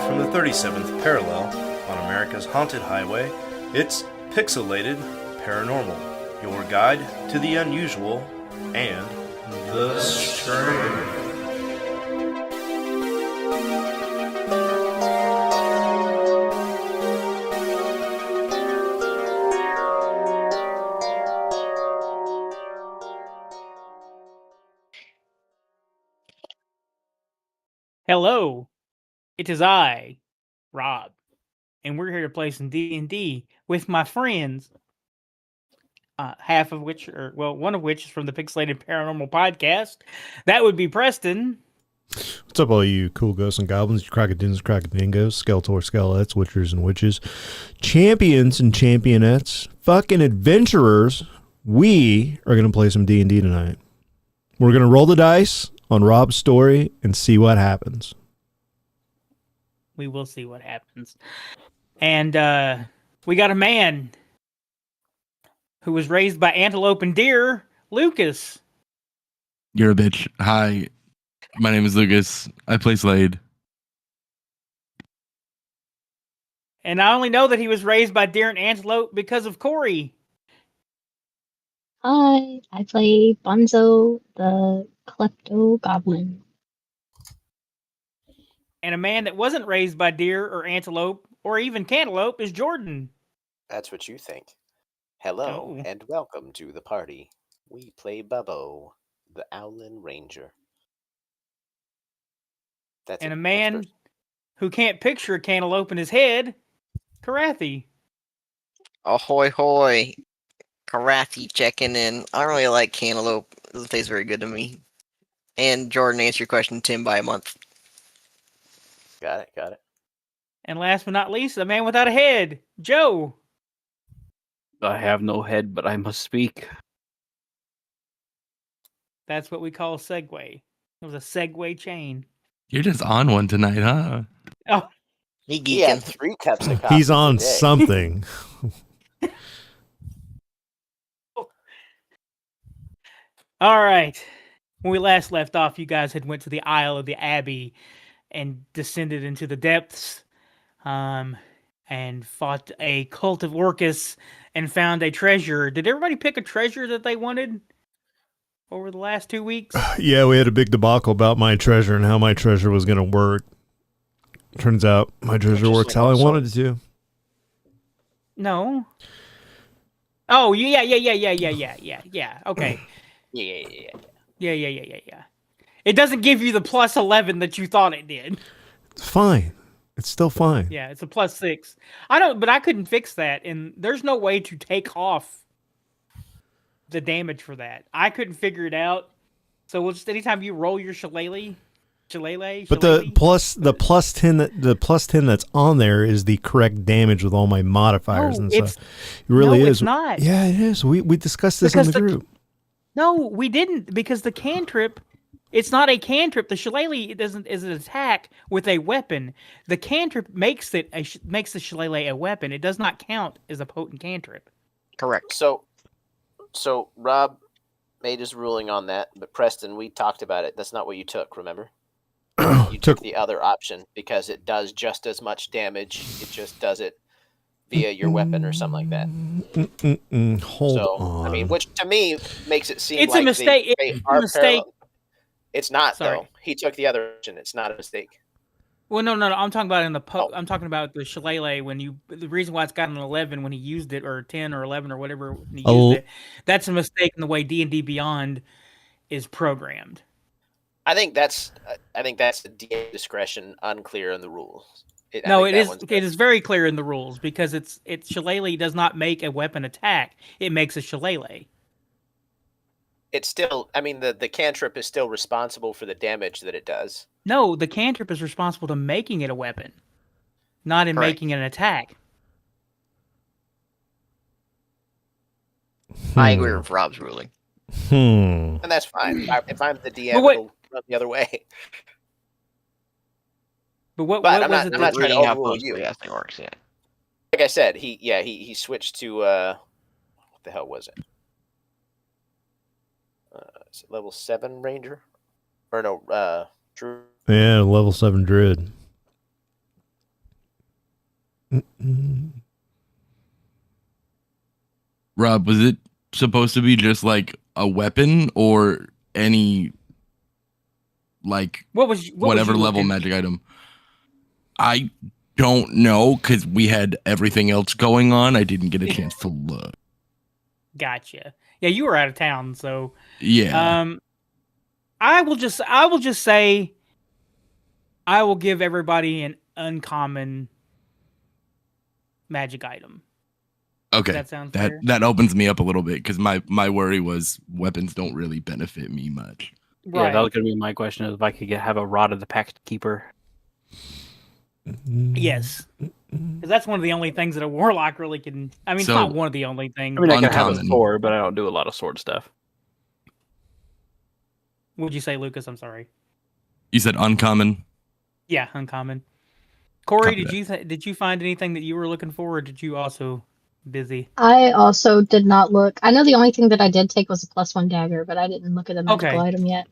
from the 37th parallel on America's haunted highway, it's Pixelated Paranormal, your guide to the unusual and the strange. Hello, it is I, Rob, and we're here to play some D&D with my friends, half of which, one of which is from the Pixelated Paranormal podcast. That would be Preston. What's up, all you cool ghosts and goblins, you crocodins, crocodingos, skeletor, skelettes, witchers and witches, champions and championettes, fucking adventurers? We are going to play some D&D tonight. We're going to roll the dice on Rob's story and see what happens. We will see what happens. And we got a man who was raised by antelope and deer, Lucas. You're a bitch. Hi, my name is Lucas. I play Slade. And I only know that he was raised by deer and antelope because of Corey. Hi, I play Bonzo, the Klepto Goblin. And a man that wasn't raised by deer or antelope or even cantaloupe is Jordan. That's what you think. Hello, and welcome to the party. We play Bubbo, the Owlin Ranger. That's and it. A man who can't picture a cantaloupe in his head, Karathi. Ahoy hoy. Karathi checking in. I don't really like cantaloupe. It tastes very good to me. And Jordan, answer your question, Tim, by a month. Got it. And last but not least, the man without a head, Joe. I have no head, but I must speak. That's what we call a segue. It was a segue chain. You're just on one tonight, huh? Oh, He had 3 cups of coffee. He's on today. something. all right. When we last left off, you guys had went to the Isle of the Abbey and descended into the depths, and fought a cult of Orcus and found a treasure. Did everybody pick a treasure that they wanted over the last 2 weeks? Yeah, we had a big debacle about my treasure and how my treasure was going to work. Turns out my treasure works how I wanted it to. No. Oh, yeah. Okay. Yeah. It doesn't give you the plus 11 that you thought it did. It's fine. It's still fine. Yeah, it's a plus 6. But I couldn't fix that, and there's no way to take off the damage for that. I couldn't figure it out. So we'll just anytime you roll your shillelagh. But the plus 10 that's on there is the correct damage with all my modifiers and stuff. It really is. It's not. Yeah, it is. We discussed this in the group. No, we didn't, because the cantrip, it's not a cantrip. The shillelagh is an attack with a weapon. The cantrip makes the shillelagh a weapon. It does not count as a potent cantrip. Correct. So Rob made his ruling on that, but Preston, we talked about it. That's not what you took, remember? You took the other option because it does just as much damage. It just does it via your weapon or something like that. Hold on. I mean, which to me makes it seem It's like a mistake. It's a mistake. It's not, Sorry. though. He took the other option. It's not a mistake. Well, no. I'm talking about I'm talking about the shillelagh the reason why it's got an 11 when he used it, or 10 or 11 or whatever when he used it. That's a mistake in the way D&D Beyond is programmed. I think that's a DM discretion, unclear in the rules. It is very clear in the rules, because it's shillelagh does not make a weapon attack. It makes a shillelagh. It's still, I mean, the cantrip is still responsible for the damage that it does. No, the cantrip is responsible to making it a weapon, not in making it an attack. I agree with Rob's ruling. And that's fine. If I'm the DM, it'll run the other way. But I'm not trying to overrule you. Yeah, it works, yeah. Like I said, he switched to what the hell was it? Is it level 7 Ranger? Or no, Druid? Yeah, level 7 Druid. Rob, was it supposed to be just like a weapon or any like whatever level magic item? I don't know because we had everything else going on. I didn't get a chance to look. Gotcha. Yeah, you were out of town, so Yeah. I will just say I will give everybody an uncommon magic item. Okay. Does that sound fair? That opens me up a little bit because my worry was weapons don't really benefit me much. Right. Yeah, that was gonna be my question: is if I could have a Rod of the Pact Keeper. Yes, because that's one of the only things that a warlock really can. I mean, it's not one of the only things. I mean, I can have a Uncommon. sword, but I don't do a lot of sword stuff. What'd you say, Lucas? I'm sorry. You said uncommon. Yeah, uncommon. Corey, Copy did you find anything that you were looking for, or did you also busy? I also did not look. I know the only thing that I did take was a +1 dagger, but I didn't look at the magical item yet.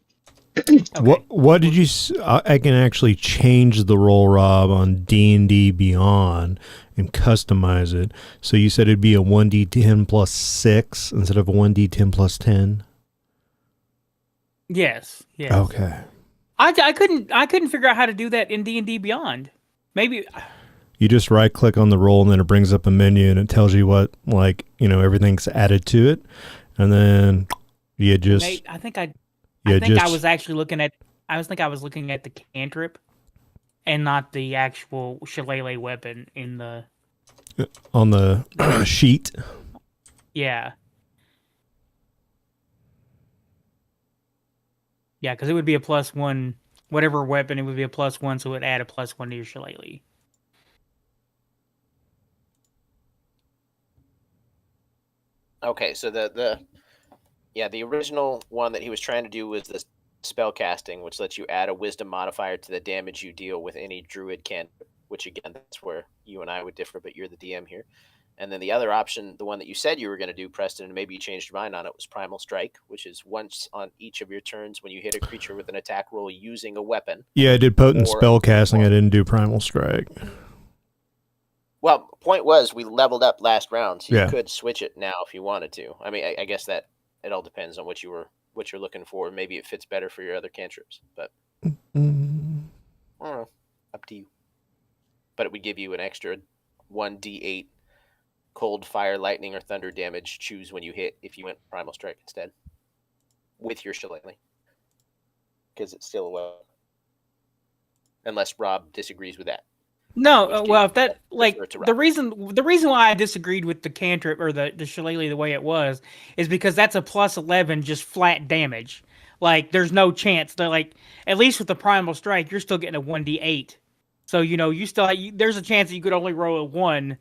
Okay. What did you? I can actually change the roll, Rob, on D&D Beyond and customize it. So you said it'd be a 1d10 plus 6 instead of a 1d10 plus 10. Yes. Yes. Okay. I couldn't figure out how to do that in D&D Beyond. Maybe You just right click on the roll and then it brings up a menu and it tells you what, like, everything's added to it, and then you just. I think I was actually looking at. I was looking at the cantrip, and not the actual shillelagh weapon in the. On the sheet. Yeah. Yeah, because it would be a +1. Whatever weapon, it would be a +1, so it would add a +1 to your shillelagh. Okay, so the original one that he was trying to do was the spell casting, which lets you add a wisdom modifier to the damage you deal with any druid cantrip, which again, that's where you and I would differ, but you're the DM here. And then the other option, the one that you said you were going to do, Preston, and maybe you changed your mind on it, was Primal Strike, which is once on each of your turns when you hit a creature with an attack roll using a weapon. Yeah, I did potent spell casting. I didn't do Primal Strike. Well, point was we leveled up last round, so Yeah. you could switch it now if you wanted to. I mean, I guess that it all depends on what you're looking for. Maybe it fits better for your other cantrips, but I don't know, up to you. But it would give you an extra 1d8 cold, fire, lightning, or thunder damage. Choose when you hit if you went Primal Strike instead with your shillelagh, because it's still a weapon. Unless Rob disagrees with that. No, well, if that the reason why I disagreed with the cantrip or the shillelagh the way it was is because that's a +11 just flat damage. Like there's no chance that, like, at least with the Primal Strike you're still getting a 1d8. So you still there's a chance that you could only roll a 1,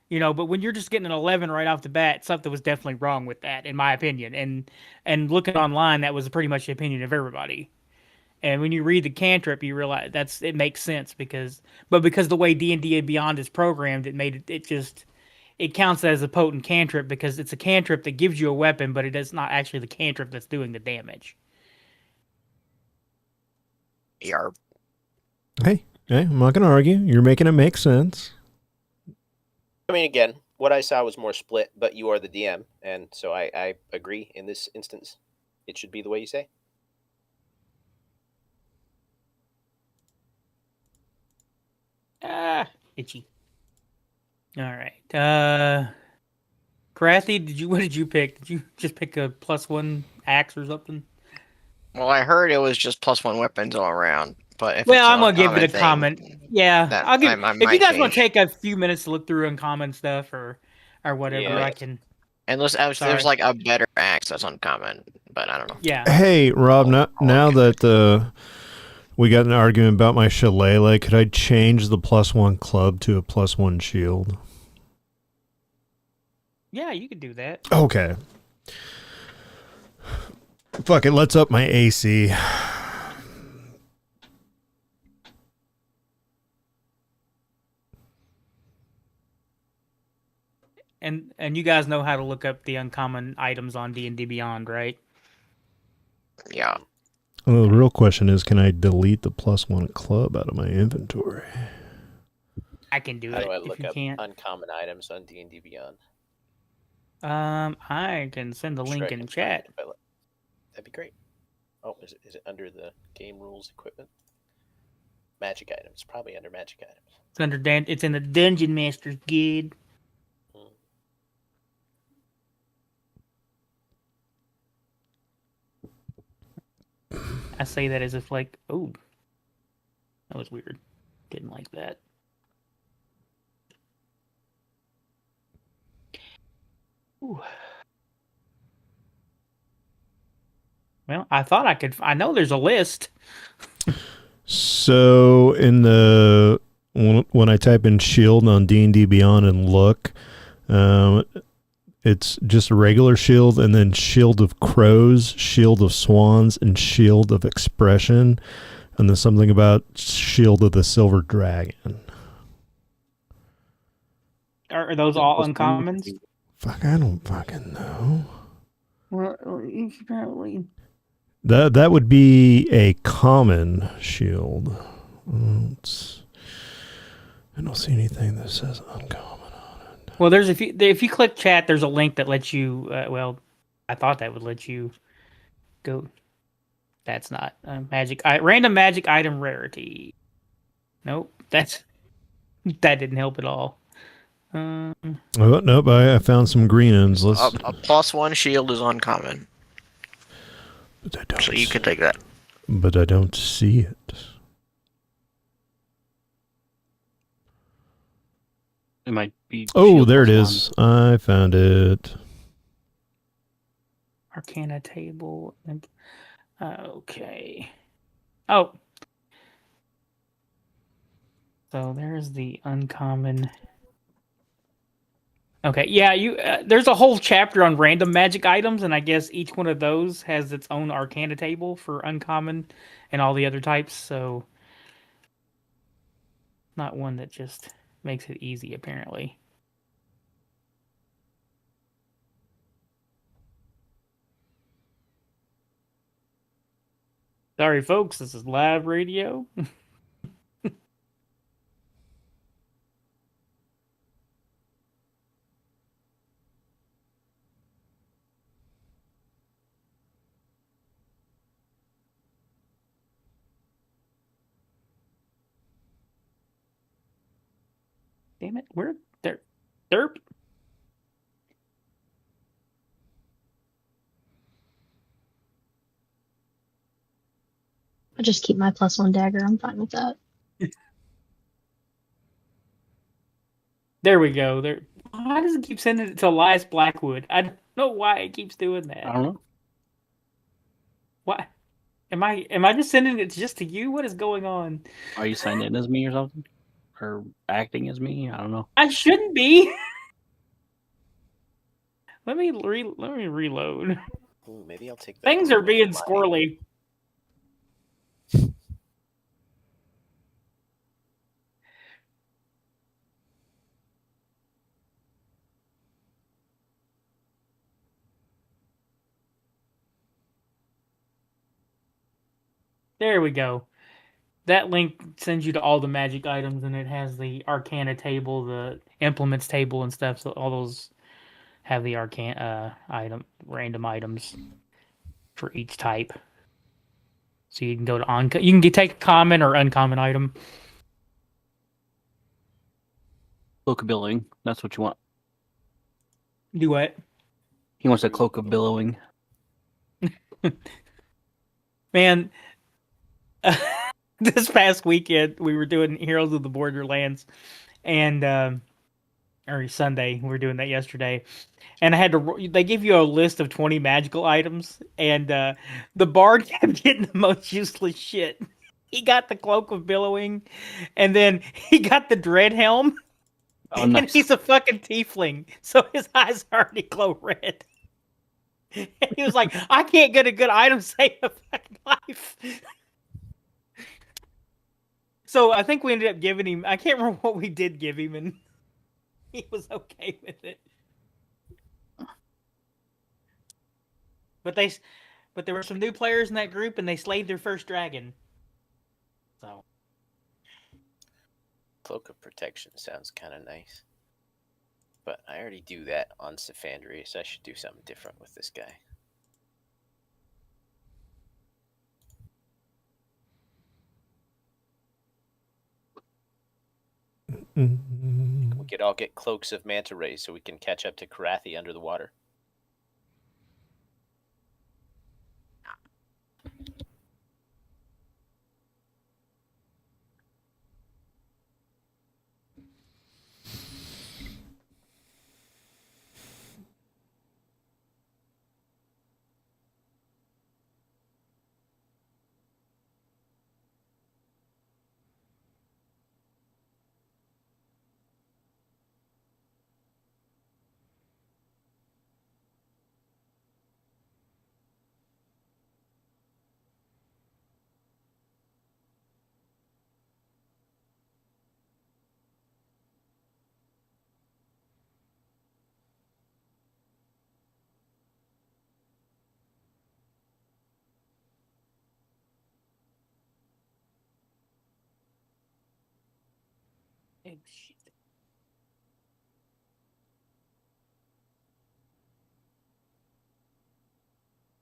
but when you're just getting an 11 right off the bat, something was definitely wrong with that in my opinion. And looking online, that was pretty much the opinion of everybody. And when you read the cantrip, you realize it makes sense because the way D&D Beyond is programmed, it counts as a potent cantrip because it's a cantrip that gives you a weapon, but it is not actually the cantrip that's doing the damage. Yarp. Hey, I'm not going to argue. You're making it make sense. I mean, again, what I saw was more split, but you are the DM, and so I agree in this instance. It should be the way you say. Itchy. All right. Karathi, what did you pick? Did you just pick a +1 axe or something? Well, I heard it was just +1 weapons all around. But if I'm gonna give it a comment. Yeah, I'll give. If you guys want to change. take a few minutes to look through uncommon stuff or whatever, Yeah. I can. Unless Sorry. there's like a better axe that's uncommon, but I don't know. Yeah. Hey, Rob, now that we got an argument about my shillelagh, could I change the +1 club to a +1 shield? Yeah, you could do that. Okay. Fuck it, let's up my AC. And you guys know how to look up the uncommon items on D&D Beyond, right? Yeah. Well, the real question is, can I delete the +1 club out of my inventory? I can do How it do I if look you up can't. uncommon items on D&D Beyond? I can send the link in chat. That'd be great. Oh, is it under the game rules equipment? Magic items, probably under magic items. It's in the Dungeon Master's Guide. I say that as if like, oh, that was weird. Didn't like that. Ooh. Well, I thought I could. I know there's a list. So in the when I type in shield on D&D Beyond and look, it's just a regular shield and then shield of crows, shield of swans, and shield of expression, and then something about shield of the silver dragon. Are those all uncommons? Fuck, I don't fucking know. Well, apparently. That would be a common shield. I don't see anything that says uncommon on it. Well, there's if you click chat, there's a link that lets you. Well, I thought that would let you go. That's not random magic item rarity. Nope, that didn't help at all. Oh, nope, I found some green ends. A +1 shield is uncommon. But I don't so you can take that. But I don't see it. It might be. Oh, there it is. I found it. Arcana table. Okay. Oh. So there's the uncommon. Okay, yeah, there's a whole chapter on random magic items, and I guess each one of those has its own Arcana table for uncommon and all the other types, so not one that just makes it easy, apparently. Sorry, folks, this is live radio. Damn it, where there? Derp. I just keep my +1 dagger. I'm fine with that. There we go. There. Why does it keep sending it to Elias Blackwood? I don't know why it keeps doing that. I don't know. What? Am I just sending it just to you? What is going on? Are you signed in as me or something? Or acting as me? I don't know. I shouldn't be. Let me reload. Ooh, maybe I'll take that. Things are being squirrely. There we go. That link sends you to all the magic items, and it has the Arcana table, the implements table, and stuff. So all those have the Arcana random items for each type. So you can go to you can take a common or uncommon item. Cloak of Billowing. That's what you want. Do what? He wants a Cloak of Billowing. Man, this past weekend we were doing Heroes of the Borderlands, and or Sunday we were doing that yesterday, and I had to. They give you a list of 20 magical items, and the bard kept getting the most useless shit. He got the Cloak of Billowing, and then he got the Dread Helm, nice. And he's a fucking tiefling, so his eyes already glow red. And he was like, I can't get a good item save a fucking life. So I think we ended up giving him, I can't remember what we did give him, and he was okay with it. But there were some new players in that group, and they slayed their first dragon. So Cloak of Protection sounds kind of nice. But I already do that on Cephandrius. I should do something different with this guy. We could all get cloaks of manta rays so we can catch up to Karathi under the water.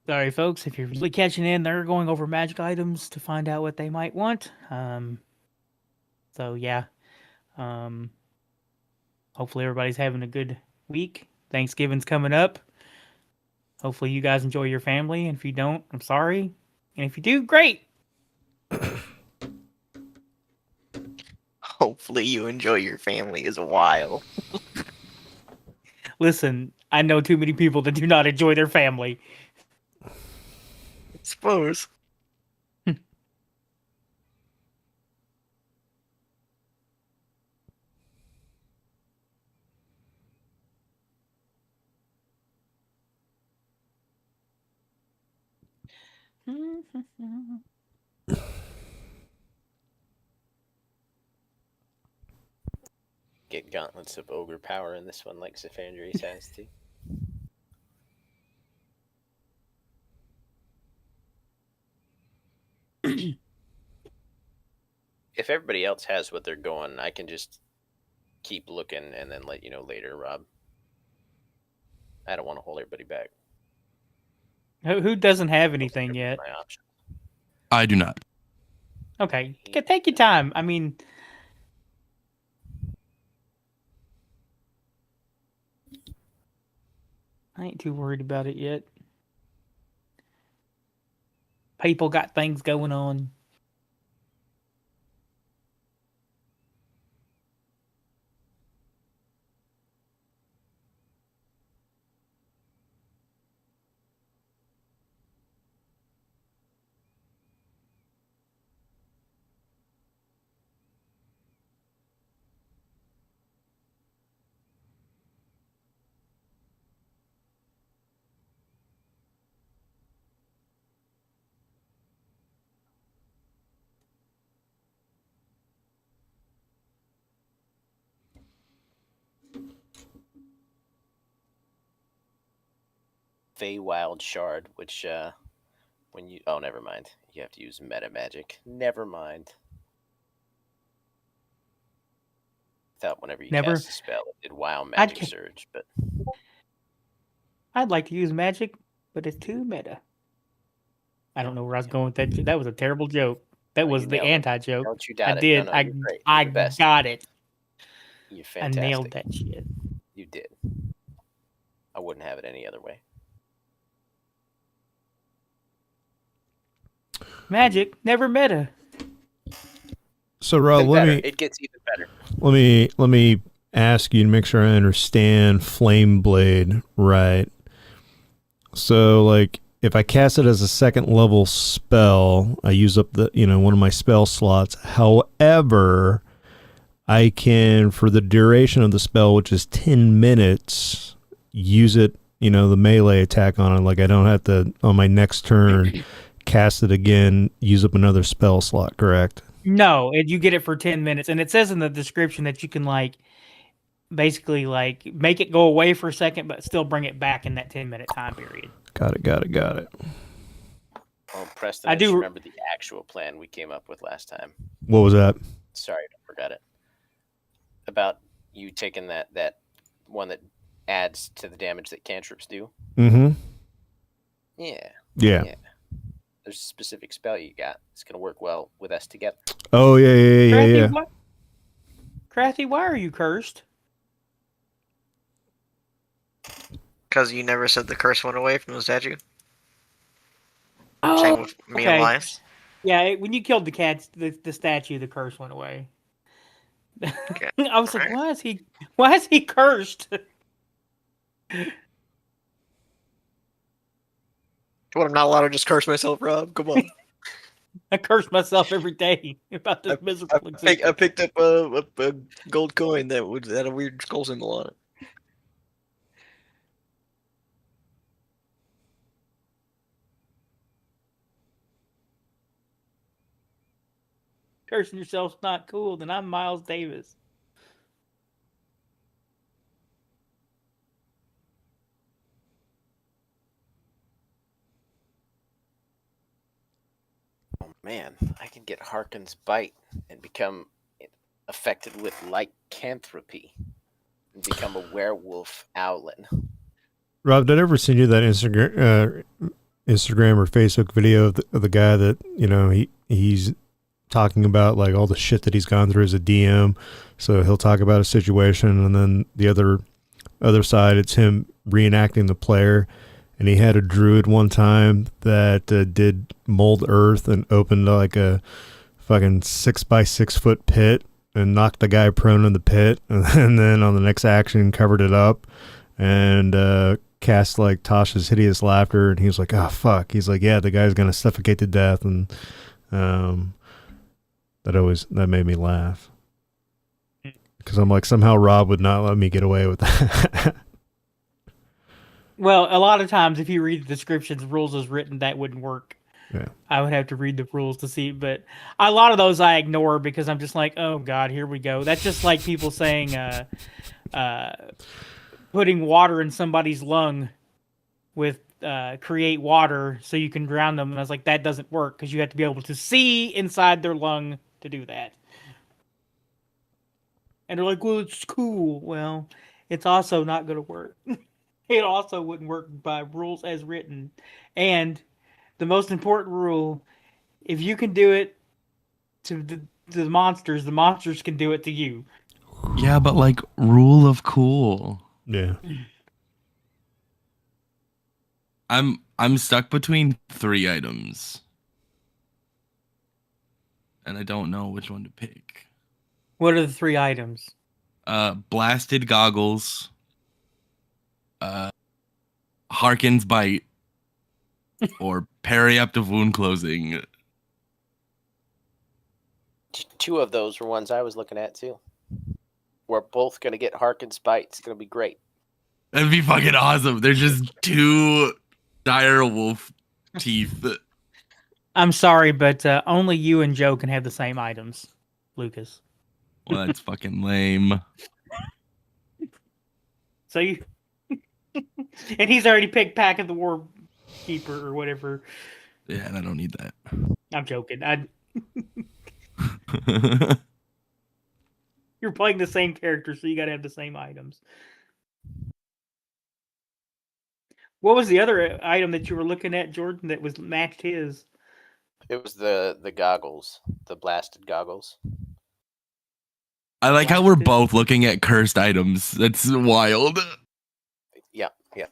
Sorry, folks, if you're really catching in, they're going over magic items to find out what they might want. So yeah. Hopefully everybody's having a good week. Thanksgiving's coming up. Hopefully you guys enjoy your family, and if you don't, I'm sorry. And if you do, great. Hopefully you enjoy your family as a while. Listen, I know too many people that do not enjoy their family. I suppose. Get gauntlets of ogre power in this one like Cephandrius has too. If everybody else has what they're going, I can just keep looking and then let you know later, Rob. I don't want to hold everybody back. Who doesn't have anything yet? My option. I do not. Okay, take your time. I mean, I ain't too worried about it yet. People got things going on. Feywild Shard, which when you never mind. You have to use meta magic. Never mind. Thought whenever you cast a spell, it did WoW magic surge, but I'd like to use magic, but it's too meta. I don't know where I was going with that. That was a terrible joke. That was the anti-joke. Don't you doubt I did. No, I got it. You're fantastic. I nailed that shit. You did. I wouldn't have it any other way. Magic, never meta. So Rob, it gets even better. Let me ask you to make sure I understand Flame Blade right. So like if I cast it as a second level spell, I use up one of my spell slots. However, I can, for the duration of the spell, which is 10 minutes, use it, the melee attack on it. Like I don't have to, on my next turn, cast it again, use up another spell slot, correct? No, you get it for 10 minutes. And it says in the description that you can basically make it go away for a second, but still bring it back in that 10-minute time period. Got it. Oh, Preston, I remember the actual plan we came up with last time. What was that? Sorry, I forgot it. about you taking that one that adds to the damage that cantrips do. Mm-hmm. Yeah. Yeah. There's a specific spell you got. It's gonna work well with us together. Oh yeah. Krathy, why are you cursed? Because you never said the curse went away from the statue. Oh, Same with me and Elias. Yeah, when you killed the cat, the statue, the curse went away. Okay. I was like, why is he cursed? What, I'm not allowed to just curse myself, Rob? Come on. I curse myself every day about this miserable existence. I picked up a gold coin that had a weird skull symbol on it. Cursing yourself's not cool, then I'm Miles Davis. Oh man, I can get Harkin's bite and become affected with lycanthropy and become a werewolf owlin. Rob, did I ever send you that Instagram or Facebook video of the guy that, you know, he's talking about like all the shit that he's gone through as a DM. So he'll talk about a situation, and then the other side, it's him reenacting the player. And he had a druid one time that did mold earth and opened like a fucking 6x6 foot pit and knocked the guy prone in the pit, and then on the next action covered it up and cast like Tasha's hideous laughter. And he was like, "Oh fuck!" He's like, "Yeah, the guy's gonna suffocate to death," and that made me laugh because I'm like, somehow Rob would not let me get away with that. Well, a lot of times if you read the descriptions, rules as written, that wouldn't work. Yeah. I would have to read the rules to see, but a lot of those I ignore because I'm just like, oh god, here we go. That's just like people saying putting water in somebody's lung with create water so you can drown them. And I was like, that doesn't work because you have to be able to see inside their lung to do that. And they're like, well, it's cool. Well, it's also not going to work. It also wouldn't work by rules as written. And the most important rule, if you can do it to the monsters can do it to you. Yeah, but like rule of cool. Yeah. I'm stuck between 3 items. And I don't know which one to pick. What are the 3 items? Blasted goggles. Harkin's bite. Or periaptive wound closing. 2 of those were ones I was looking at too. We're both gonna get Harkin's bite. It's gonna be great. That'd be fucking awesome. There's just 2 dire wolf teeth. I'm sorry, but only you and Joe can have the same items, Lucas. Well, that's fucking lame. So you, and he's already picked Pack of the War Keeper or whatever. Yeah, and I don't need that. I'm joking. You're playing the same character, so you got to have the same items. What was the other item that you were looking at, Jordan, that was matched his? It was the goggles, the blasted goggles. I like how we're both looking at cursed items. That's wild. Yeah.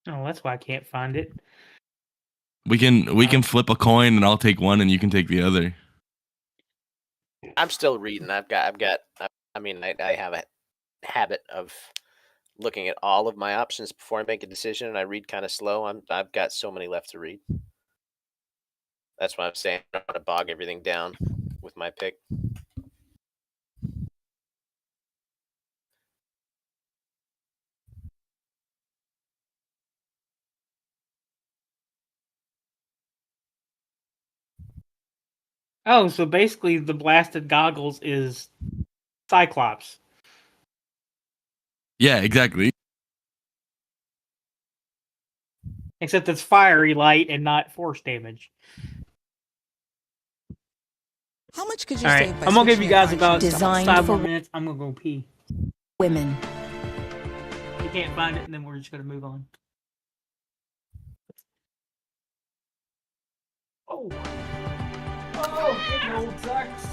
Oh, that's why I can't find it. We can flip a coin and I'll take one and you can take the other. I'm still reading. I have a habit of looking at all of my options before I make a decision, and I read kind of slow. I've got so many left to read. That's why I'm saying I don't want to bog everything down with my pick. Oh, so basically the blasted goggles is Cyclops. Yeah, exactly. Except it's fiery light and not force damage. How much could you All right, save by I'm gonna give you switching guys your about design 5 more for minutes. I'm gonna go pee. women? If you can't find it, and then we're just gonna move on. Oh, getting old sucks.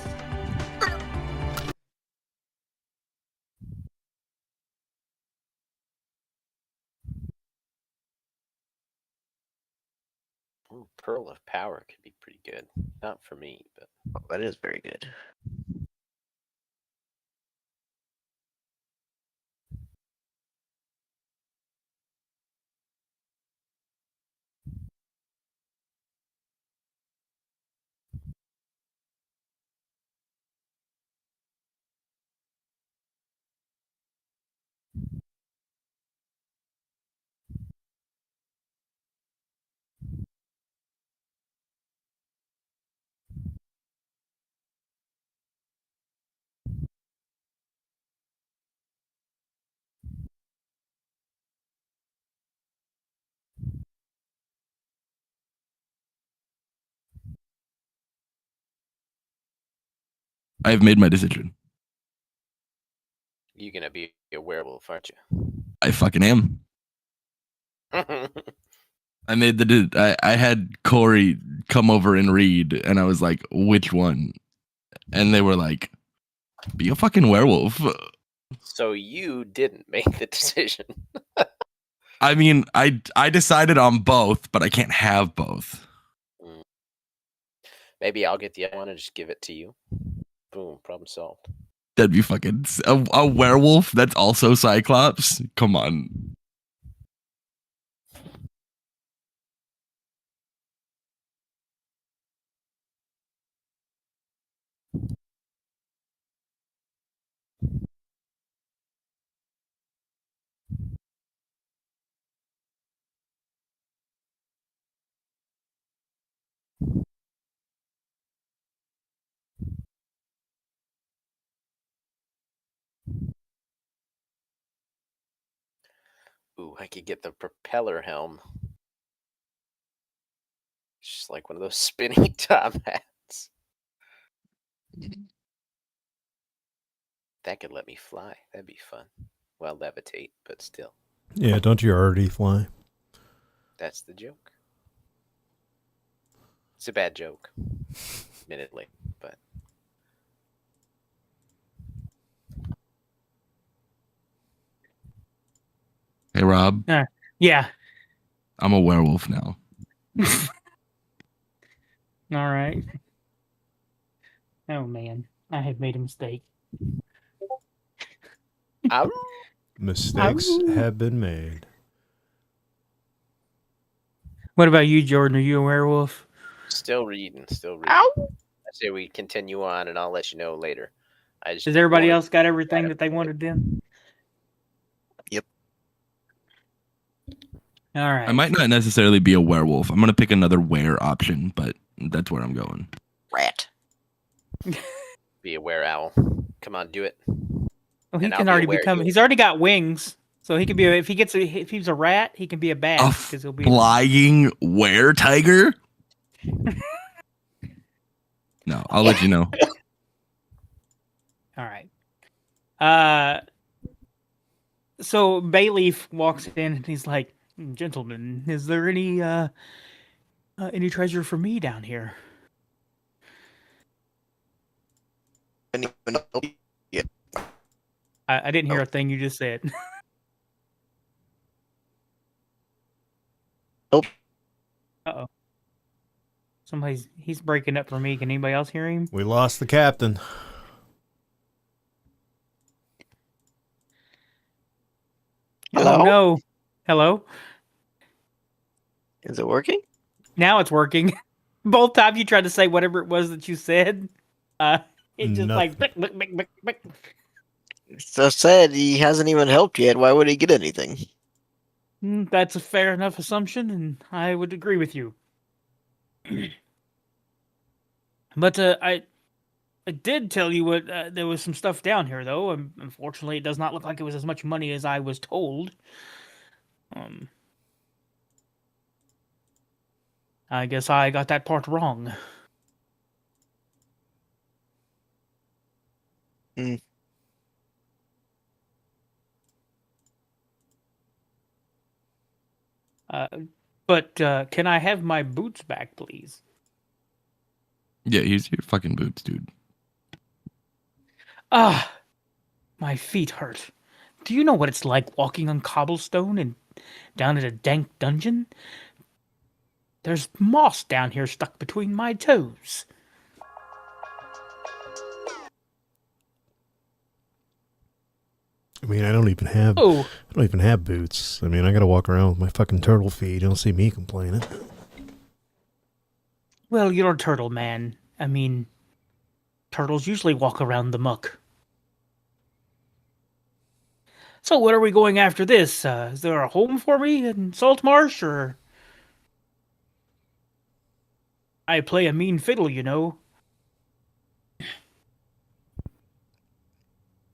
Ooh, Pearl of Power could be pretty good. Not for me, but That is very good. I've made my decision. you're gonna be a werewolf, aren't you? I fucking am. I made I had Corey come over and read, and I was like, which one? And they were like, be a fucking werewolf. So you didn't make the decision. I mean, I decided on both, but I can't have both. Maybe I'll get the other one and just give it to you. Boom, problem solved. That'd be fucking a werewolf that's also Cyclops. Come on. Ooh, I could get the propeller helm. Just like one of those spinning top hats. That could let me fly. That'd be fun. Well, levitate, but still. Yeah, don't you already fly? That's the joke. It's a bad joke, admittedly, but Hey, Rob. Yeah. I'm a werewolf now. All right. Oh man, I have made a mistake. Mistakes have been made. What about you, Jordan? Are you a werewolf? still reading. Ow! I say we continue on, and I'll let you know later. Has everybody else got everything that they wanted then? Yep. All right. I might not necessarily be a werewolf. I'm going to pick another were option, but that's where I'm going. Rat. Be a were owl. Come on, do it. Well, he And can I'll already be a become. were-ewe. He's already got wings, so he can be. If he's a rat, he can be a bat A because he'll be flying were tiger? No, I'll let you know. All right. So Bayleaf walks in and he's like, "Gentlemen, is there any treasure for me down here?" Yeah. I didn't hear a thing you just said. Nope. Uh-oh. He's breaking up for me. Can anybody else hear him? We lost the captain. Hello? Oh, no. Hello? Is it working? Now it's working. Both times you tried to say whatever it was that you said, it just like... Bick, bick, bick, bick, bick. So sad he hasn't even helped yet. Why would he get anything? That's a fair enough assumption, and I would agree with you. But I did tell you what there was some stuff down here, though. Unfortunately, it does not look like it was as much money as I was told. I guess I got that part wrong. Mm. But can I have my boots back, please? Yeah, here's your fucking boots, dude. Ah, my feet hurt. Do you know what it's like walking on cobblestone and down in a dank dungeon? There's moss down here stuck between my toes. I mean, I don't even have boots. I mean, I gotta walk around with my fucking turtle feet. You don't see me complaining. Well, you're a turtle man. I mean, turtles usually walk around the muck. So what are we going after this? Is there a home for me in Saltmarsh, or... I play a mean fiddle, you know.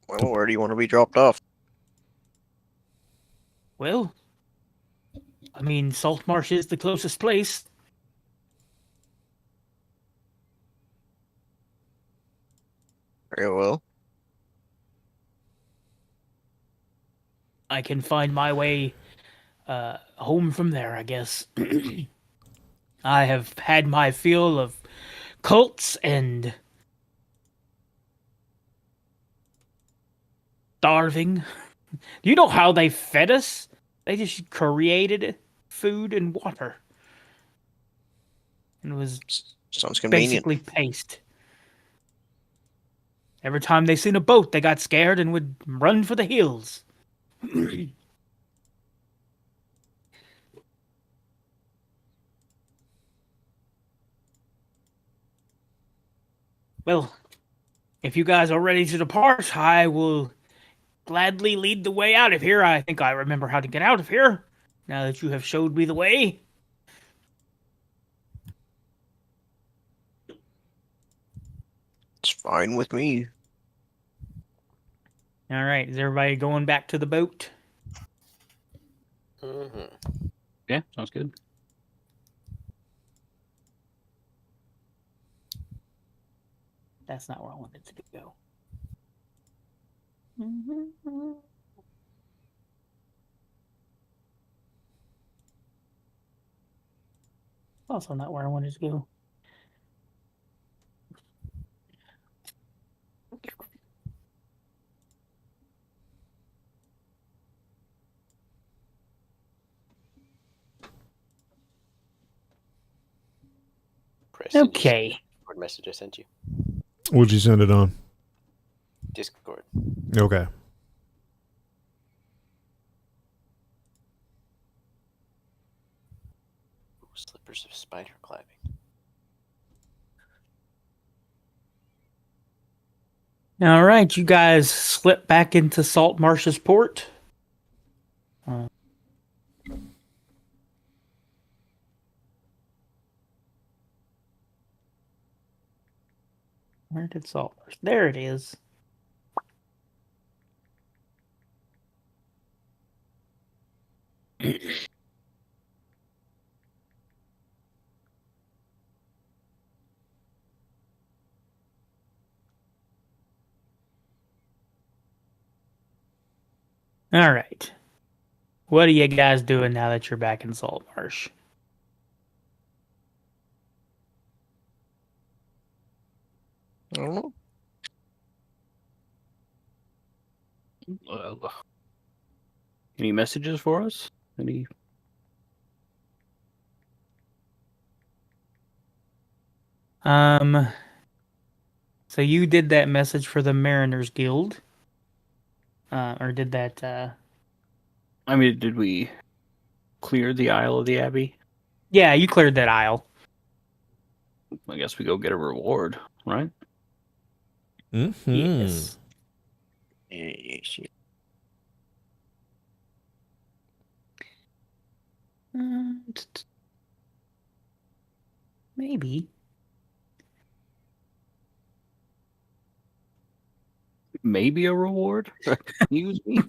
Well, where do you want to be dropped off? Well, I mean, Saltmarsh is the closest place. Very well. I can find my way home from there, I guess. I have had my fill of cults and starving. Do you know how they fed us? They just created food and water. And it was sounds convenient. Basically paste. Every time they seen a boat, they got scared and would run for the hills. Well, if you guys are ready to depart, I will gladly lead the way out of here. I think I remember how to get out of here, now that you have showed me the way. It's fine with me. All right, is everybody going back to the boat? Mm-hmm. Yeah, sounds good. That's not where I wanted to go. Also not where I wanted to go. Preston, Okay. Discord message I sent you. What'd you send it on? Discord. Okay. Ooh, slippers of spider climbing. All right, you guys slip back into Saltmarsh's port. Where did Saltmarsh? There it is. All right. What are you guys doing now that you're back in Saltmarsh? I don't know. Any messages for us? Any? So you did that message for the Mariners Guild, or did that? I mean, did we clear the Isle of the Abbey? Yeah, you cleared that aisle. I guess we go get a reward, right? Mm-hmm. Yes. Yes. Maybe. Maybe a reward? Excuse me?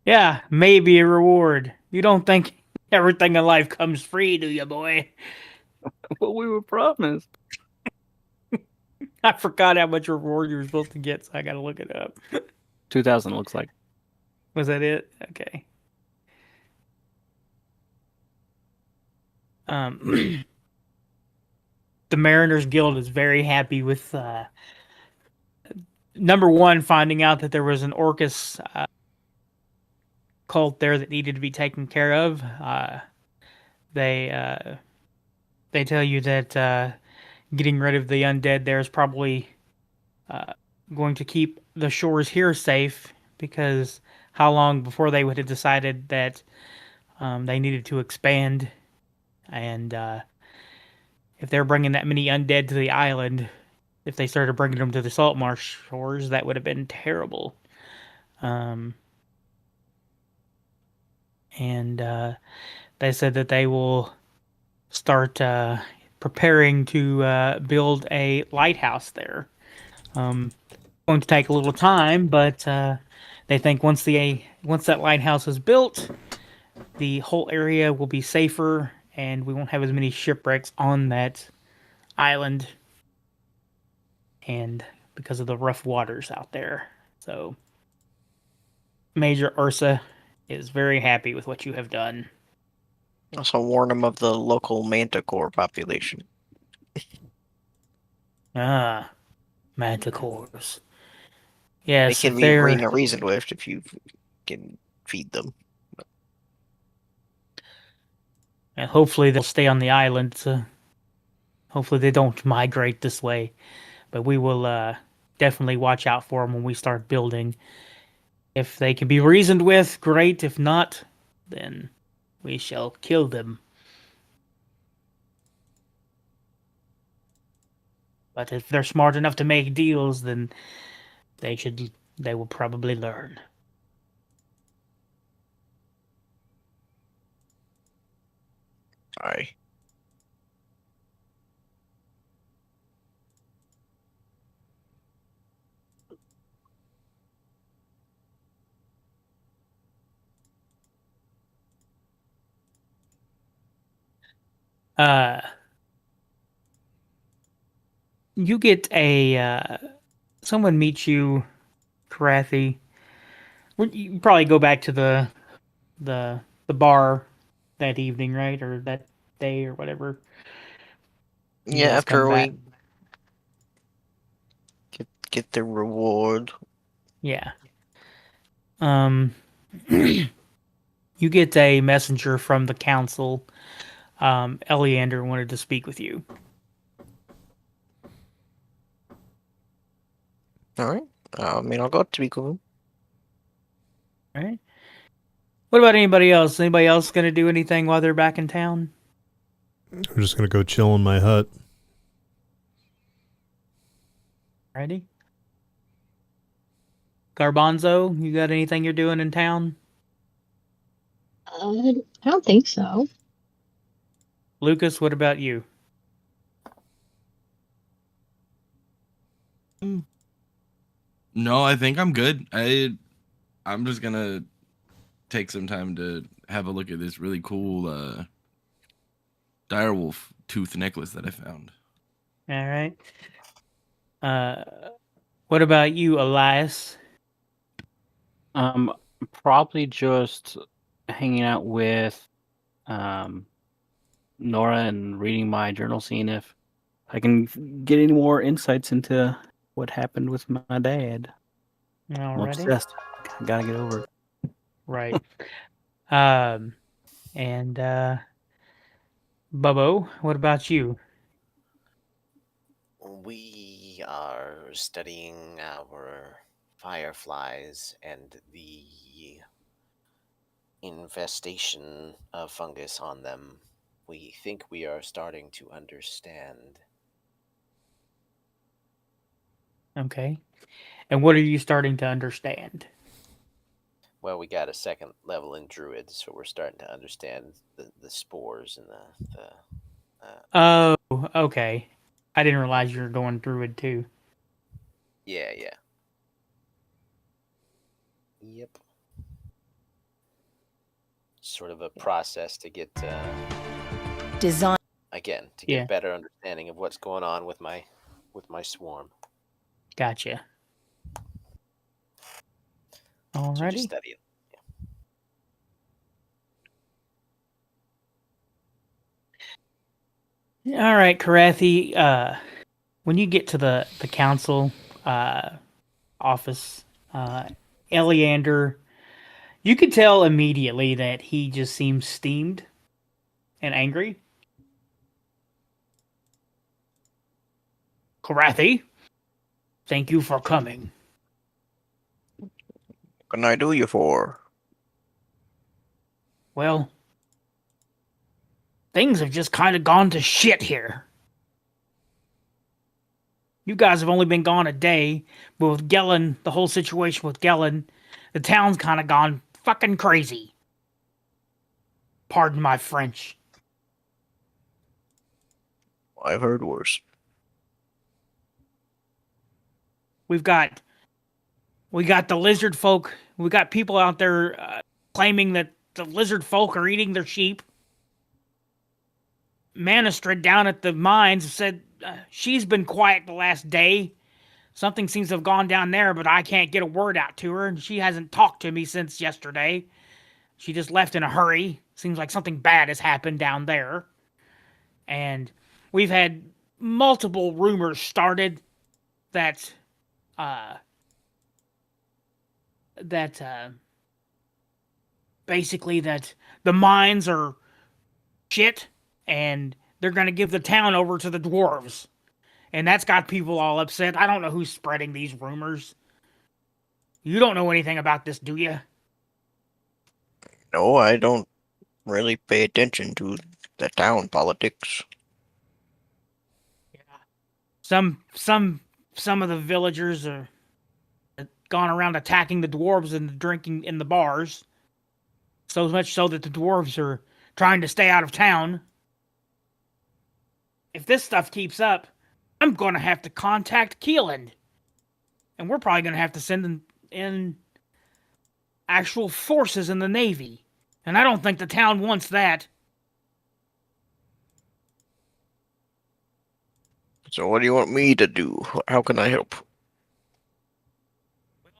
Yeah, maybe a reward. You don't think everything in life comes free, do you, boy? What we were promised. I forgot how much reward you were supposed to get, so I gotta look it up. 2,000 looks like. Was that it? Okay. The Mariners Guild is very happy with number one, finding out that there was an Orcus cult there that needed to be taken care of. They tell you that getting rid of the undead there is probably going to keep the shores here safe, because how long before they would have decided that they needed to expand, and if they're bringing that many undead to the island, if they started bringing them to the Saltmarsh shores, that would have been terrible. And they said that they will start preparing to build a lighthouse there. Going to take a little time, but they think once that lighthouse is built, the whole area will be safer, and we won't have as many shipwrecks on that island, and because of the rough waters out there. So Major Ursa is very happy with what you have done. Also warn them of the local manticore population. Manticores. Yes, they can be reasoned with if you can feed them. And hopefully they'll stay on the island. Hopefully they don't migrate this way. But we will definitely watch out for them when we start building. If they can be reasoned with, great. If not, then we shall kill them. But if they're smart enough to make deals, then they will probably learn. Aye. You get someone meets you, Karathi. You probably go back to the bar that evening, right? Or that day or whatever. Yeah, after we get the reward. Yeah. You get a messenger from the council. Eleander wanted to speak with you. All right. I'll go up to speak with him. All right. What about anybody else? Anybody else going to do anything while they're back in town? I'm just going to go chill in my hut. Ready? Garbanzo, you got anything you're doing in town? I don't think so. Lucas, what about you? No, I think I'm good. I'm just gonna take some time to have a look at this really cool direwolf tooth necklace that I found. All right. What about you, Elias? Probably just hanging out with Nora and reading my journal, seeing if I can get any more insights into what happened with my dad. I'm obsessed. I gotta get over it. Right. And Bubbo, what about you? We are studying our fireflies and the infestation of fungus on them. We think we are starting to understand. Okay. And what are you starting to understand? Well, we got a second level in Druid, so we're starting to understand the spores and the Oh, okay. I didn't realize you were going Druid too. Yeah. Yep. Sort of a process to get design again to get better understanding of what's going on with my with my swarm. Gotcha. So just Alrighty. study it. All right, Karathi. When you get to the council office, Eleander, you could tell immediately that he just seems steamed and angry. Karathi, thank you for coming. What can I do you for? Well, things have just kind of gone to shit here. You guys have only been gone a day, but with Gellin, the whole situation with Gellin, the town's kind of gone fucking crazy. Pardon my French. I've heard worse. We got the lizard folk. We got people out there claiming that the lizard folk are eating their sheep. Manistrid down at the mines said she's been quiet the last day. Something seems to have gone down there, but I can't get a word out to her, and she hasn't talked to me since yesterday. She just left in a hurry. Seems like something bad has happened down there. And we've had multiple rumors started that basically that the mines are shit and they're going to give the town over to the dwarves. And that's got people all upset. I don't know who's spreading these rumors. You don't know anything about this, do you? No, I don't really pay attention to the town politics. Yeah. Some of the villagers are gone around attacking the dwarves and drinking in the bars. So much so that the dwarves are trying to stay out of town. If this stuff keeps up, I'm going to have to contact Keeland. And we're probably going to have to send in actual forces in the Navy. And I don't think the town wants that. So what do you want me to do? How can I help? I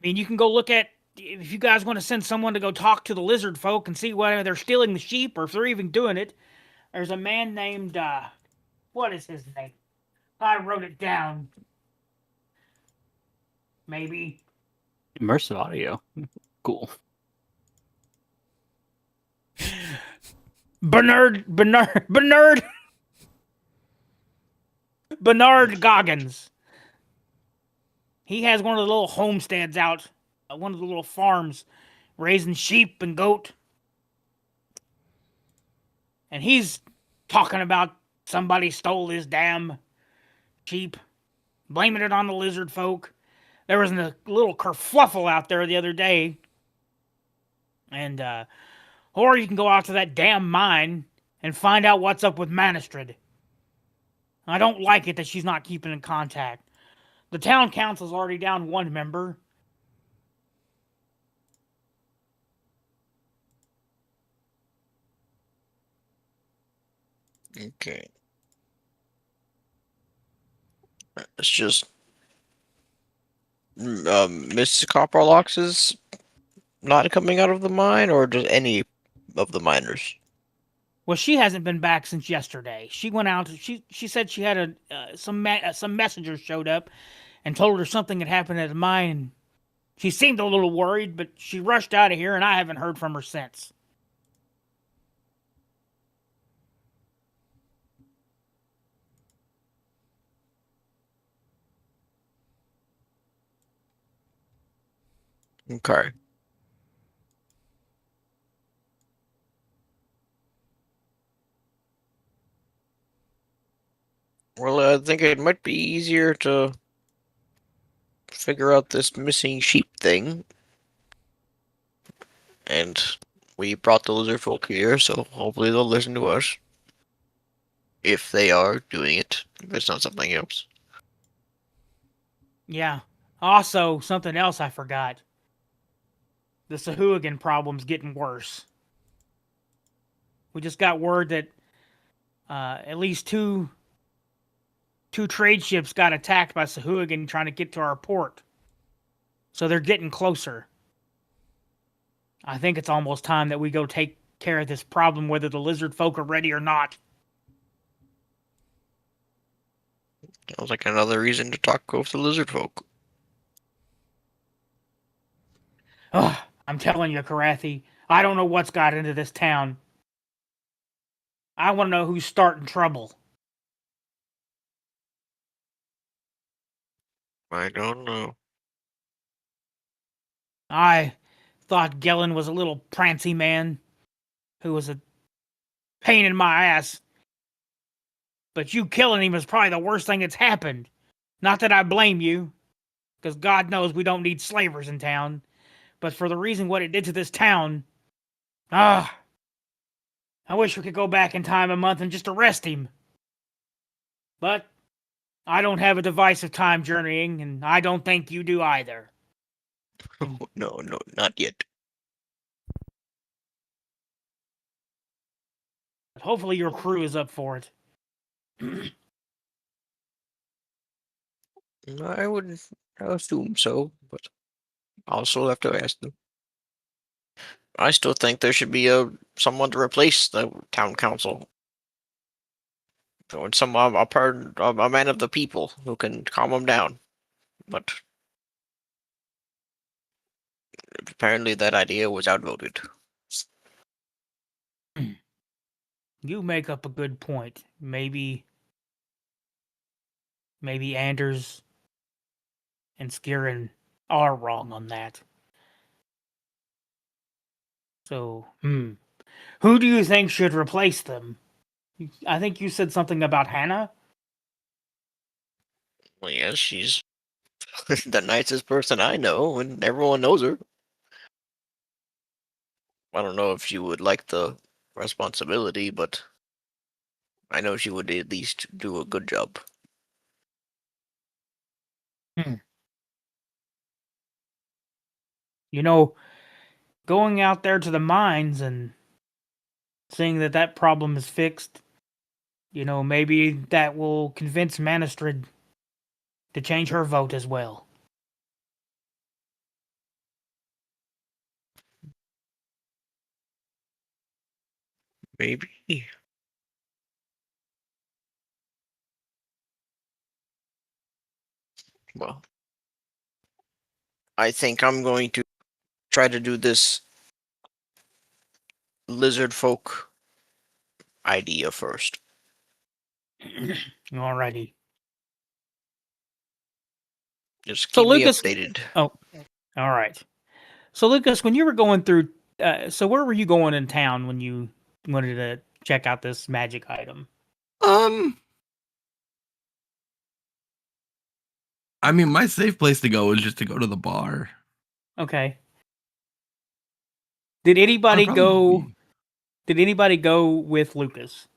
mean, you can go look at, if you guys want to send someone to go talk to the lizard folk and see whether they're stealing the sheep or if they're even doing it. There's a man named, what is his name? I wrote it down. Maybe. Immersive audio. Cool. Bernard Goggins. He has one of the little homesteads out, one of the little farms, raising sheep and goat. And he's talking about somebody stole his damn sheep, blaming it on the lizard folk. There was a little kerfluffle out there the other day. And, or you can go out to that damn mine and find out what's up with Manistrid. I don't like it that she's not keeping in contact. The town council's already down one member. Okay. It's just Miss Copperlocks is not coming out of the mine, or just any of the miners? Well, she hasn't been back since yesterday. She went out. She said she had some messengers showed up and told her something had happened at the mine. She seemed a little worried, but she rushed out of here, and I haven't heard from her since. Okay. Well, I think it might be easier to figure out this missing sheep thing. And we brought the lizard folk here, so hopefully they'll listen to us. If they are doing it, if it's not something else. Yeah. Also, something else I forgot. The Sahuagin problem's getting worse. We just got word that at least two 2 trade ships got attacked by Sahuagin trying to get to our port. So they're getting closer. I think it's almost time that we go take care of this problem, whether the lizard folk are ready or not. Sounds like another reason to talk with the lizard folk. Ugh, I'm telling you, Karathi, I don't know what's got into this town. I want to know who's starting trouble. I don't know. I thought Gellin was a little prancy man who was a pain in my ass. But you killing him is probably the worst thing that's happened. Not that I blame you, because God knows we don't need slavers in town. But for the reason what it did to this town, I wish we could go back in time a month and just arrest him. But I don't have a device of time journeying, and I don't think you do either. No, not yet. But hopefully your crew is up for it. I would assume so, but I'll still have to ask them. I still think there should be someone to replace the town council. So it's a man of the people who can calm them down. But apparently that idea was outvoted. You make up a good point. Maybe Anders and Skirin are wrong on that. So, who do you think should replace them? I think you said something about Hannah. Well, yes, she's the nicest person I know, and everyone knows her. I don't know if she would like the responsibility, but I know she would at least do a good job. You know, going out there to the mines and seeing that problem is fixed, maybe that will convince Manistrid to change her vote as well. Maybe. Well, I think I'm going to try to do this lizard folk idea first. Alrighty. Just keep me updated. Oh, all right. So, Lucas, when you were going through, so where were you going in town when you wanted to check out this magic item? I mean, my safe place to go is just to go to the bar. Okay. Did anybody go? Did anybody go with Lucas?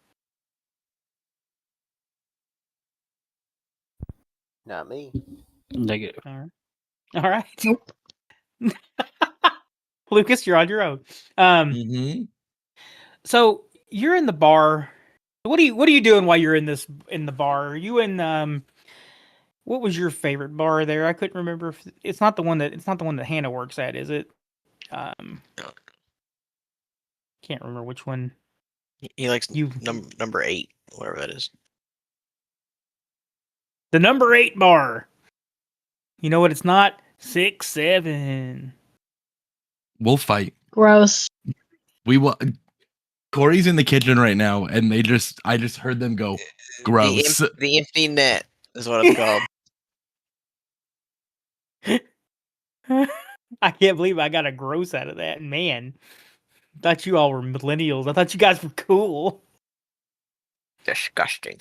Not me. Negative. All right. Nope. Lucas, you're on your own. So you're in the bar. What are you doing while you're in the bar? Are you in what was your favorite bar there? I couldn't remember. It's not the one that Hannah works at, is it? No. Can't remember which one. He likes number 8, whatever that is. The number 8 bar. You know what? It's not 6, 7. We'll fight. Gross. We will. Corey's in the kitchen right now, and I just heard them go, gross. The empty net is what it's called. I can't believe I got a gross out of that. Man, I thought you all were millennials. I thought you guys were cool. Disgusting.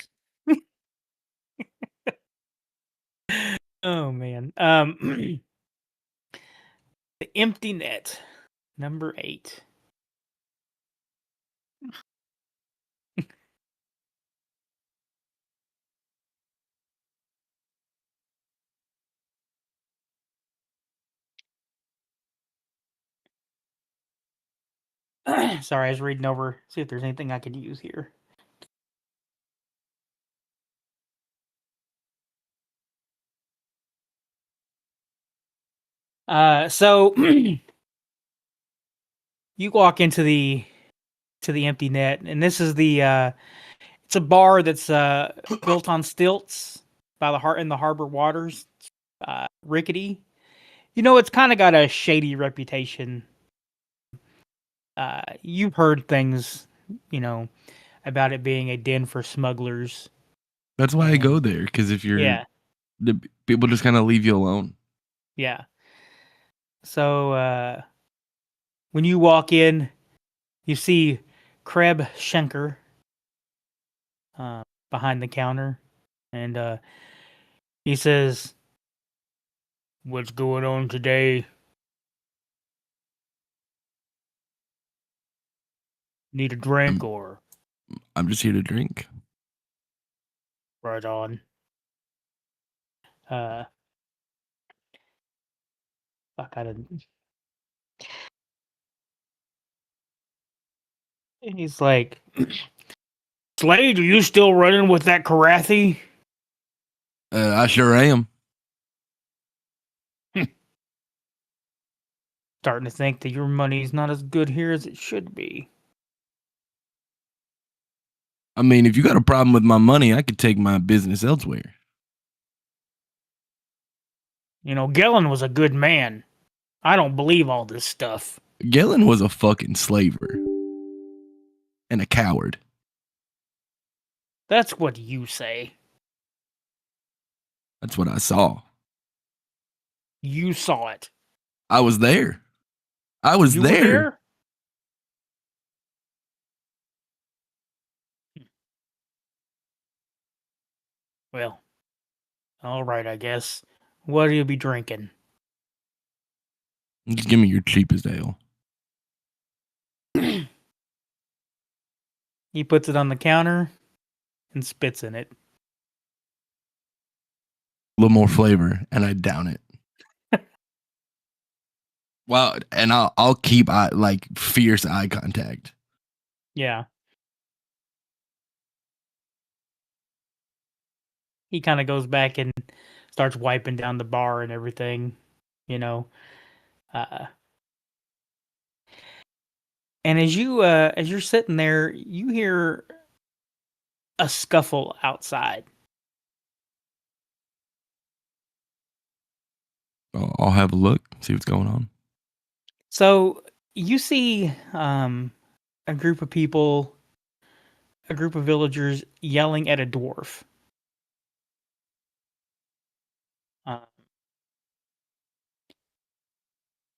Oh, man. The empty net, number 8. Sorry, I was reading over, see if there's anything I could use here. So you walk into the empty net, and this is the it's a bar that's built on stilts by in the harbor waters. Rickety. It's kind of got a shady reputation. You've heard things, about it being a den for smugglers. That's why I go there, because if you're, the people just kind of leave you alone. Yeah. So when you walk in, you see Kreb Schenker behind the counter, and he says, "What's going on today? Need a drink or?" I'm just here to drink. Right on. Fuck, I didn't. He's like, "Slade, are you still running with that Karathi?" I sure am. Starting to think that your money's not as good here as it should be. I mean, if you got a problem with my money, I could take my business elsewhere. Gellin was a good man. I don't believe all this stuff. Gellin was a fucking slaver. And a coward. That's what you say. That's what I saw. You saw it. I was there. I was you there. Were there? Well, all right, I guess. What do you be drinking? Just give me your cheapest ale. He puts it on the counter and spits in it. A little more flavor, and I down it. Well, and I'll keep fierce eye contact. Yeah. He kind of goes back and starts wiping down the bar and everything, And as you're sitting there, you hear a scuffle outside. I'll have a look, see what's going on. So you see a group of people, a group of villagers yelling at a dwarf.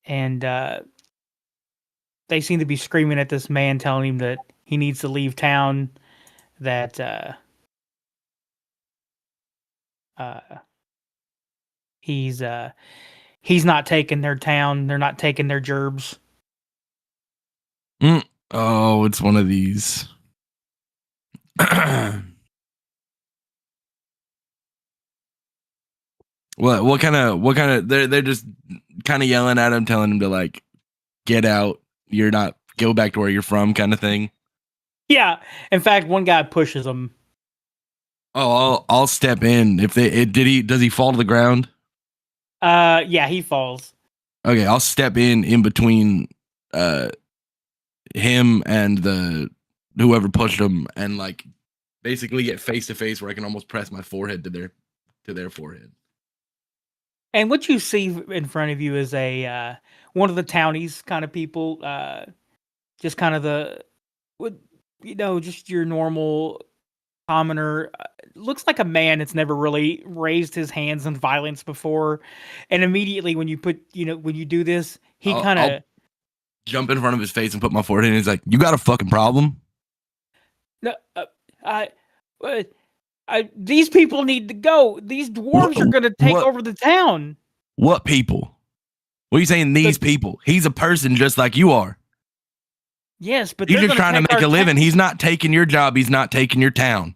And they seem to be screaming at this man, telling him that he needs to leave town, that he's not taking their town, they're not taking their gerbs. Oh, it's one of these. What kind of they're just kind of yelling at him, telling him to get out, you're not, go back to where you're from, kind of thing. Yeah, in fact, one guy pushes him. Oh, I'll step in. Does he fall to the ground? Yeah, he falls. Okay, I'll step in between him and the whoever pushed him, and basically get face to face where I can almost press my forehead to their forehead. And what you see in front of you is one of the townies kind of people, just kind of just your normal commoner. Looks like a man that's never really raised his hands in violence before, and immediately when you do this, he kind of jump in front of his face and put my forehead in. He's like, "You got a fucking problem?" No, these people need to go. These dwarves are going to take over the town. What people? What are you saying? These people? He's a person just like you are. Yes, but he's just trying to make a living. He's not taking your job. He's not taking your town.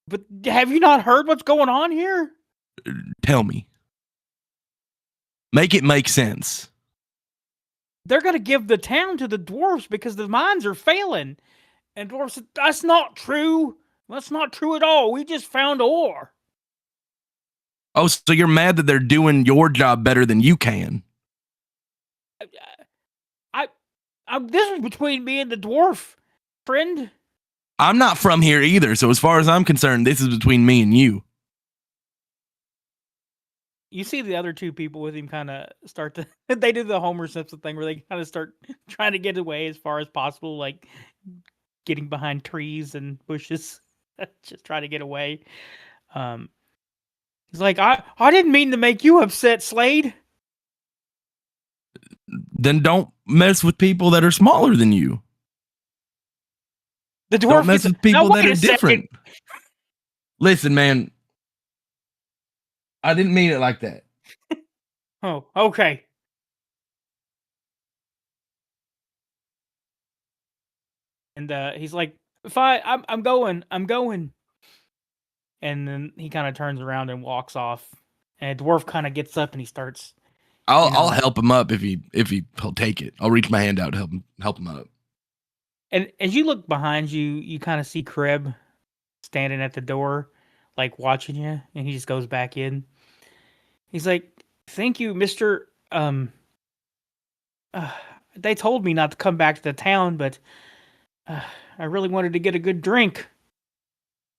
But have you not heard what's going on here? Tell me. Make it make sense. They're going to give the town to the dwarves because the mines are failing. And dwarves said, "That's not true. That's not true at all. We just found ore." Oh, so you're mad that they're doing your job better than you can? This is between me and the dwarf, friend. I'm not from here either, so as far as I'm concerned, this is between me and you. You see the other two people with him kind of start to... They do the Homer Simpson thing where they kind of start trying to get away as far as possible, like getting behind trees and bushes, just trying to get away. He's like, I didn't mean to make you upset, Slade. Then don't mess with people that are smaller than you. The dwarf don't mess with people that are different. Listen, man. I didn't mean it like that. Oh, okay. And he's like, "Fine, I'm going. And then he kind of turns around and walks off. And the dwarf kind of gets up and he starts. I'll help him up if he'll take it. I'll reach my hand out to help him up. And as you look behind you, you kind of see Kreb standing at the door, like watching you, and he just goes back in. He's like, "Thank you, Mister. They told me not to come back to the town, but I really wanted to get a good drink."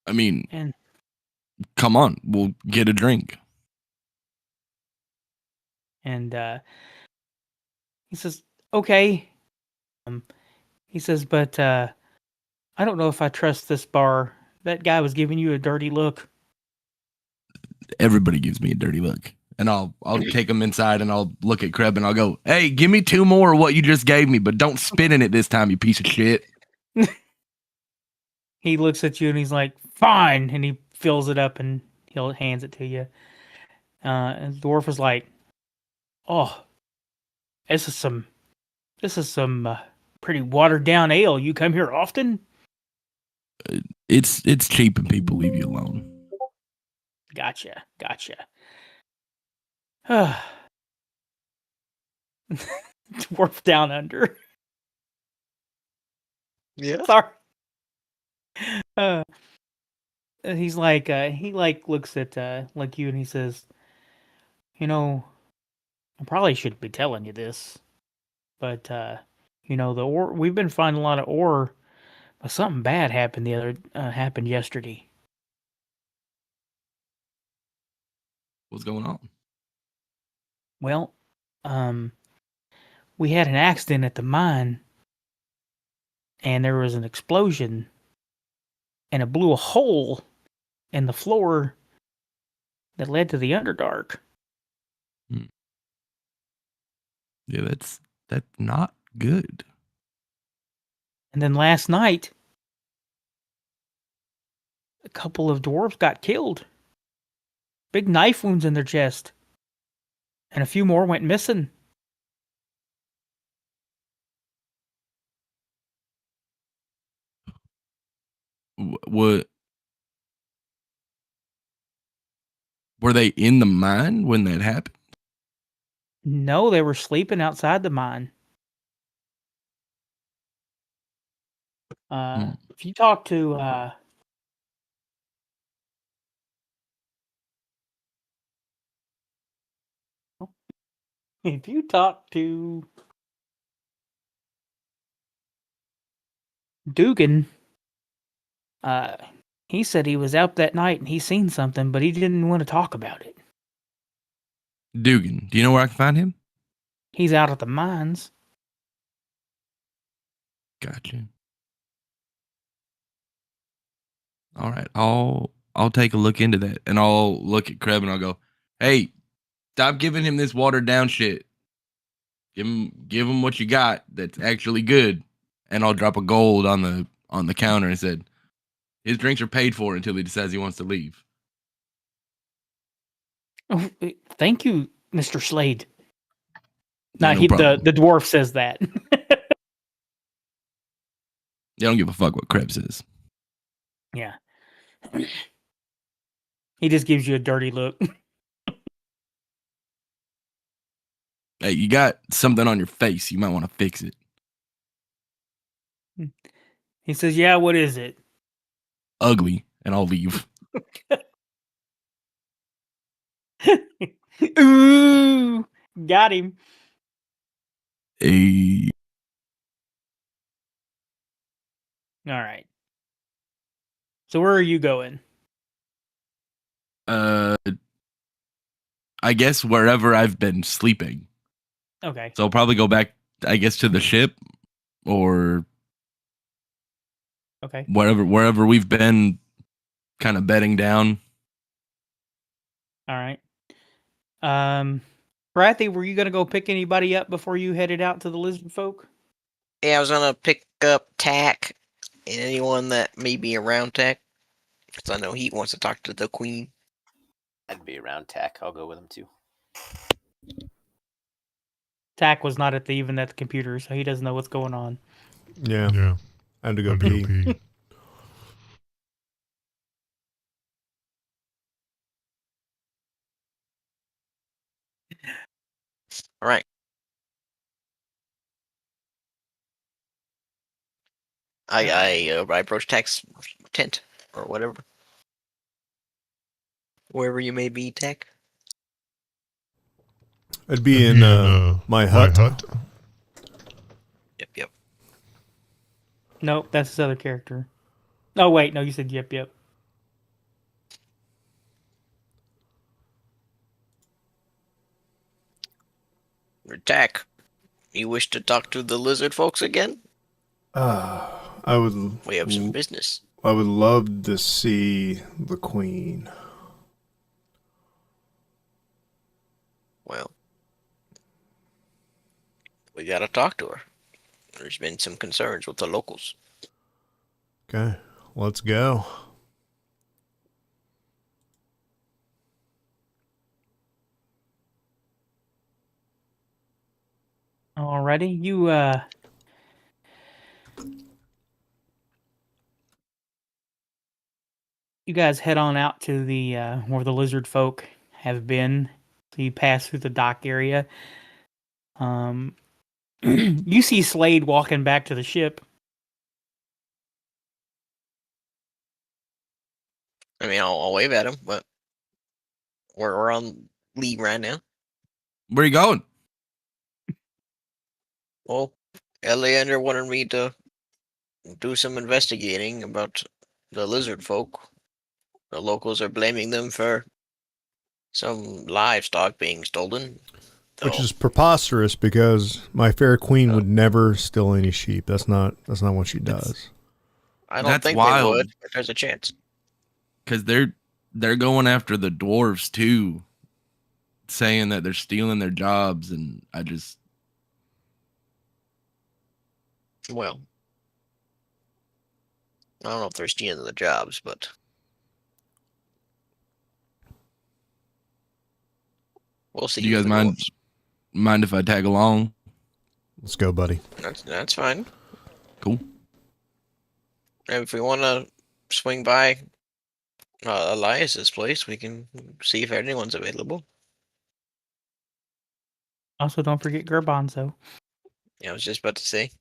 I mean, come on, we'll get a drink. And he says, "Okay." He says, "But I don't know if I trust this bar. That guy was giving you a dirty look." Everybody gives me a dirty look. And I'll take him inside and I'll look at Kreb and I'll go, "Hey, give me 2 more of what you just gave me, but don't spit in it this time, you piece of shit." He looks at you and he's like, "Fine," and he fills it up and he hands it to you. And the dwarf is like, "Oh, this is some pretty watered down ale. You come here often?" It's cheap and people leave you alone. Gotcha. Dwarf down under. Yeah. Sorry. He's like, he looks at like you and he says, I probably shouldn't be telling you this, but the ore, we've been finding a lot of ore, but something bad happened happened yesterday. What's going on? Well, we had an accident at the mine, and there was an explosion, and it blew a hole in the floor that led to the Underdark. Yeah, that's not good. And then last night, a couple of dwarves got killed. Big knife wounds in their chest. And a few more went missing. What? Were they in the mine when that happened? No, they were sleeping outside the mine. If you talk to Dugan, he said he was out that night and he seen something, but he didn't want to talk about it. Dugan, do you know where I can find him? He's out at the mines. Gotcha. All right, I'll take a look into that, and I'll look at Kreb and I'll go, "Hey, stop giving him this watered down shit. Give him what you got that's actually good." And I'll drop a gold on the counter and said, "His drinks are paid for until he decides he wants to leave." Oh, thank you, Mr. Slade. Yeah, no, the dwarf says that. They don't give a fuck what Kreb says. Yeah. He just gives you a dirty look. Hey, you got something on your face. You might want to fix it. He says, "Yeah, what is it?" Ugly, and I'll leave. Ooh, got him. A All right. So where are you going? I guess wherever I've been sleeping. Okay. So I'll probably go back, I guess, to the ship or Okay. wherever we've been kind of bedding down. All right. Brathy, were you gonna go pick anybody up before you headed out to the lizard folk? Yeah, I was gonna pick up Tack and anyone that may be around Tack, because I know he wants to talk to the queen. I'd be around Tack. I'll go with him too. Tack was not even at the computer, so he doesn't know what's going on. Yeah. I had to go pee. All right. I approach Tack's tent or whatever, wherever you may be, Tack. I'd be in my hut. Yep. Nope, that's his other character. Oh wait, no, you said Yip Yip. Tack, you wish to talk to the lizard folks again? I would. We have some business. I would love to see the queen. Well, we gotta talk to her. There's been some concerns with the locals. Okay, let's go. Alrighty, you guys head on out to the where the lizard folk have been. So you pass through the dock area. You see Slade walking back to the ship. I mean, I'll wave at him, but we're on leave right now. Where are you going? Well, Eleander wanted me to do some investigating about the lizard folk. The locals are blaming them for some livestock being stolen. Which is preposterous because my fair queen would never steal any sheep. That's not what she does. I don't think they would, but there's a chance. Because they're going after the dwarves too, saying that they're stealing their jobs, and I just... Well, I don't know if they're stealing the jobs, but... We'll see. Do you guys mind if I tag along? Let's go, buddy. That's fine. Cool. And if we want to swing by Elias's place, we can see if anyone's available. Also, don't forget Garbanzo. Yeah, I was just about to say.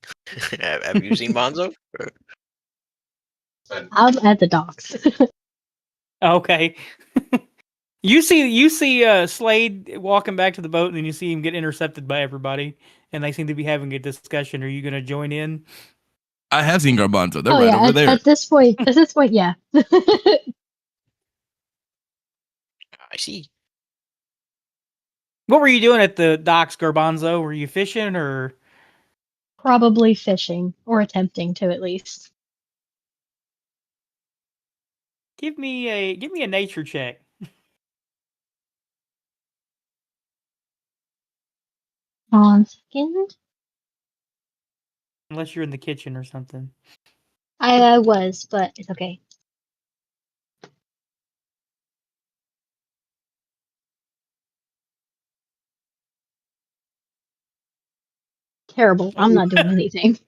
Have you seen Bonzo? I'm at the docks. Okay. You see Slade walking back to the boat, and then you see him get intercepted by everybody, and they seem to be having a discussion. Are you going to join in? I have seen Garbanzo. They're right over there. At this point, yeah. I see. What were you doing at the docks, Garbanzo? Were you fishing or? Probably fishing, or attempting to at least. Give me a nature check. On second. Unless you're in the kitchen or something. I was, but it's okay. Terrible. I'm not doing anything.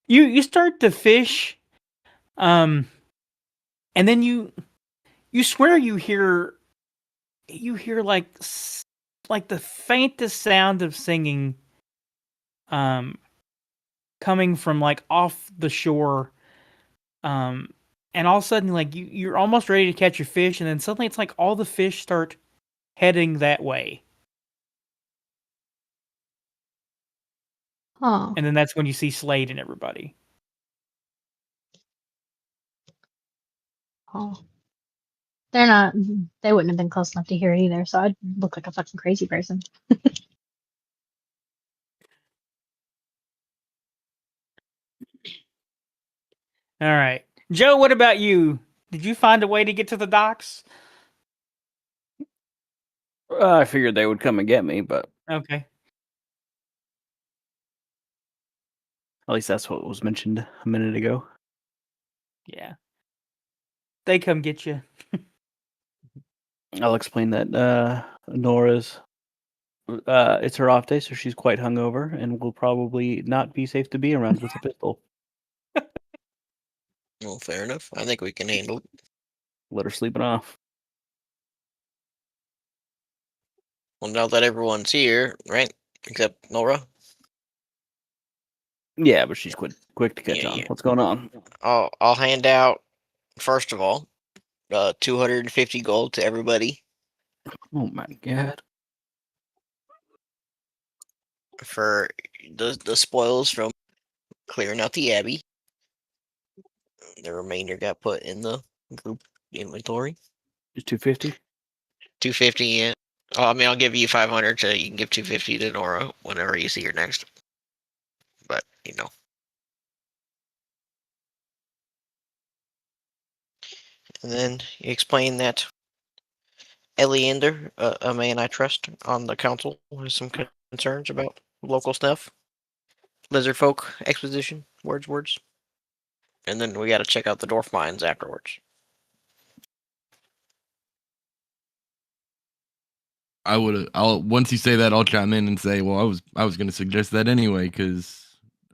You start to fish, and then you swear you hear like the faintest sound of singing, coming from like off the shore, and all of a sudden, like you're almost ready to catch your fish, and then suddenly it's like all the fish start heading that way. Oh. And then that's when you see Slade and everybody. Oh. They wouldn't have been close enough to hear it either, so I'd look like a fucking crazy person. All right. Joe, what about you? Did you find a way to get to the docks? I figured they would come and get me, but okay. At least that's what was mentioned a minute ago. Yeah. They come get you. I'll explain that Nora's it's her off day, so she's quite hungover and will probably not be safe to be around with a pistol. Well, fair enough. I think we can handle it. Let her sleep it off. Well, now that everyone's here, right? Except Nora. Yeah, but she's quick to catch on. Yeah. What's going on? I'll hand out, first of all, 250 gold to everybody. Oh my god. For the spoils from clearing out the abbey. The remainder got put in the group inventory. Just 250? 250, yeah. Oh, I mean, I'll give you 500 so you can give 250 to Nora whenever you see her next. But, you know. And then you explain that Eleander, a man I trust on the council, has some concerns about local stuff. Lizard folk exposition, words. And then we got to check out the dwarf mines afterwards. I'll once you say that, I'll chime in and say, well, I was going to suggest that anyway because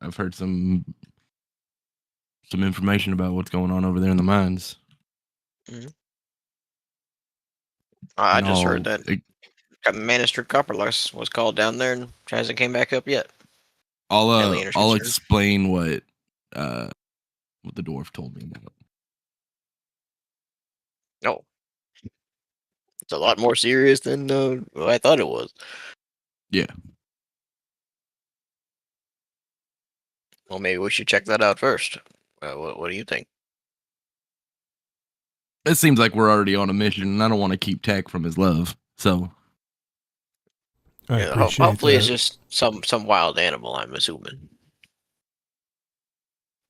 I've heard some information about what's going on over there in the mines. Mm-hmm. I just heard that Manister Copperless was called down there and hasn't came back up yet. I'll explain what the dwarf told me about. No. It's a lot more serious than I thought it was. Yeah. Well, maybe we should check that out first. What do you think? It seems like we're already on a mission, and I don't want to keep Tack from his love. So, hopefully, it's just some wild animal. I'm assuming.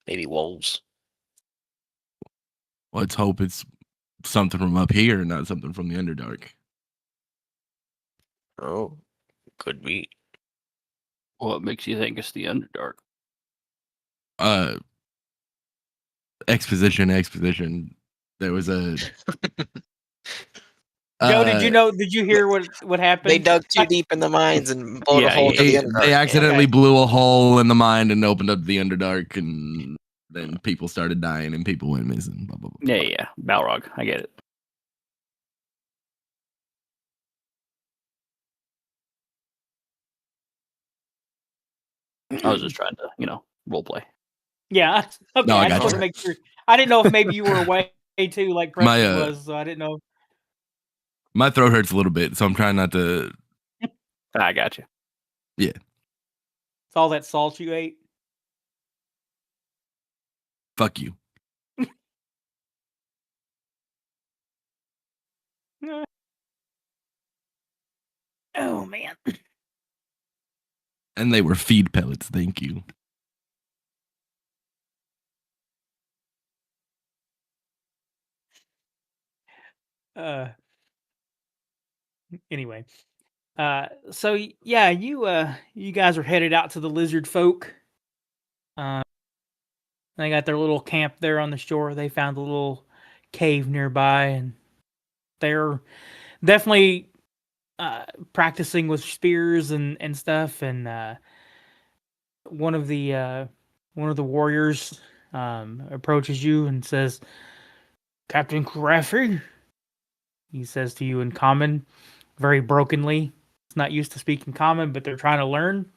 Maybe wolves. Let's hope it's something from up here, not something from the Underdark. Oh, could be. What makes you think it's the Underdark? Exposition. There was a. Joe, did you hear what happened? They dug too deep in the mines and blew a hole to the Underdark. They accidentally blew a hole in the mine and opened up the Underdark, and then people started dying and people went missing. Blah, blah, blah. Yeah. Balrog, I get it. I was just trying to, role play. Yeah. Okay. No, I just want to make sure. I didn't know if maybe you were away too, like Preston was, so I didn't know. My throat hurts a little bit, so I'm trying not to. I got you. Yeah. It's all that salt you ate. Fuck you. Oh man. And they were feed pellets. Thank you. Anyway. So yeah, you guys are headed out to the lizard folk. They got their little camp there on the shore. They found a little cave nearby, and they're definitely practicing with spears and stuff. And one of the warriors approaches you and says, "Captain Karafi," he says to you in common, very brokenly. It's not used to speaking common, but they're trying to learn.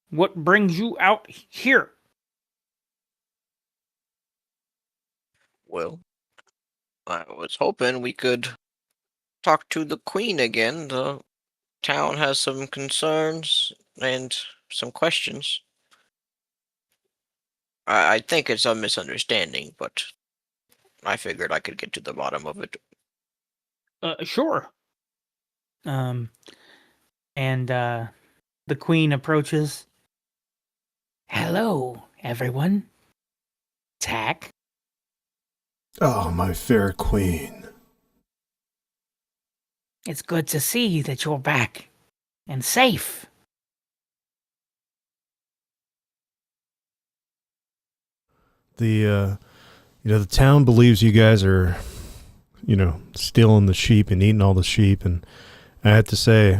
What brings you out here? Well, I was hoping we could talk to the Queen again. The town has some concerns and some questions. I think it's a misunderstanding, but I figured I could get to the bottom of it. Sure. And the Queen approaches. Hello, everyone. Tack. Oh, my fair queen. It's good to see that you're back and safe. The town believes you guys are, stealing the sheep and eating all the sheep. And I have to say,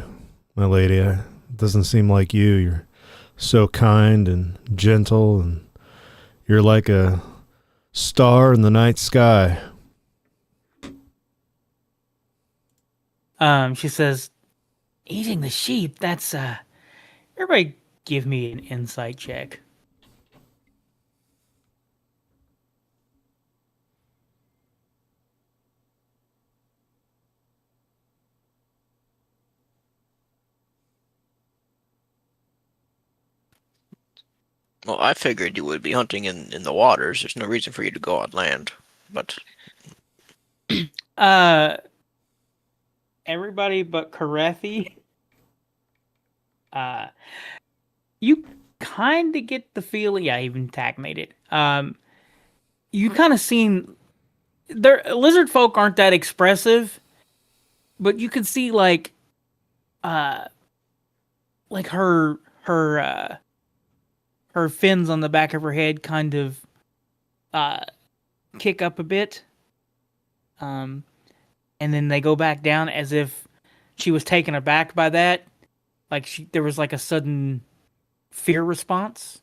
my lady, it doesn't seem like you. You're so kind and gentle, and you're like a star in the night sky. She says, eating the sheep, that's, everybody give me an insight check. Well, I figured you would be hunting in the waters. There's no reason for you to go on land, but... Everybody but Karethi, you kind of get the feeling, yeah, even Tack made it. You kind of seen, lizard folk aren't that expressive, but you could see like her fins on the back of her head kind of kick up a bit. And then they go back down as if she was taken aback by that. Like there was like a sudden fear response.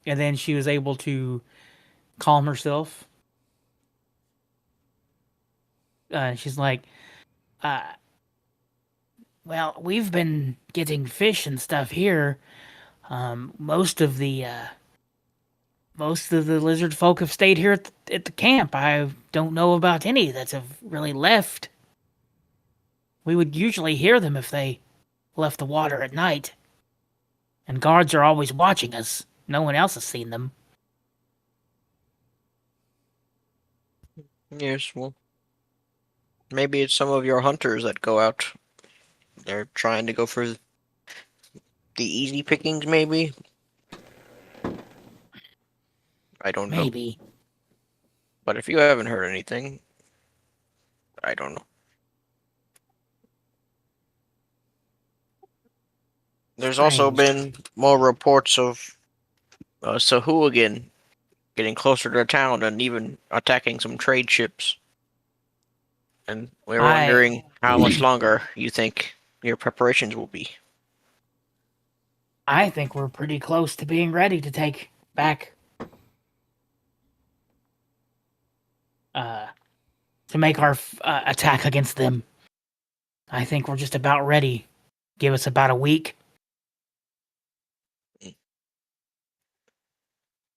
And then she was able to calm herself. She's like, well, we've been getting fish and stuff here. Most of the lizard folk have stayed here at the camp. I don't know about any that have really left. We would usually hear them if they left the water at night. And guards are always watching us. No one else has seen them. Yes, well, maybe it's some of your hunters that go out. They're trying to go for the easy pickings, maybe? I don't know. Maybe. But if you haven't heard anything, I don't know. There's also been more reports of Sahuagin getting closer to town and even attacking some trade ships. And we're wondering how much longer you think your preparations will be. I think we're pretty close to being ready to take back to make our attack against them. I think we're just about ready. Give us about a week.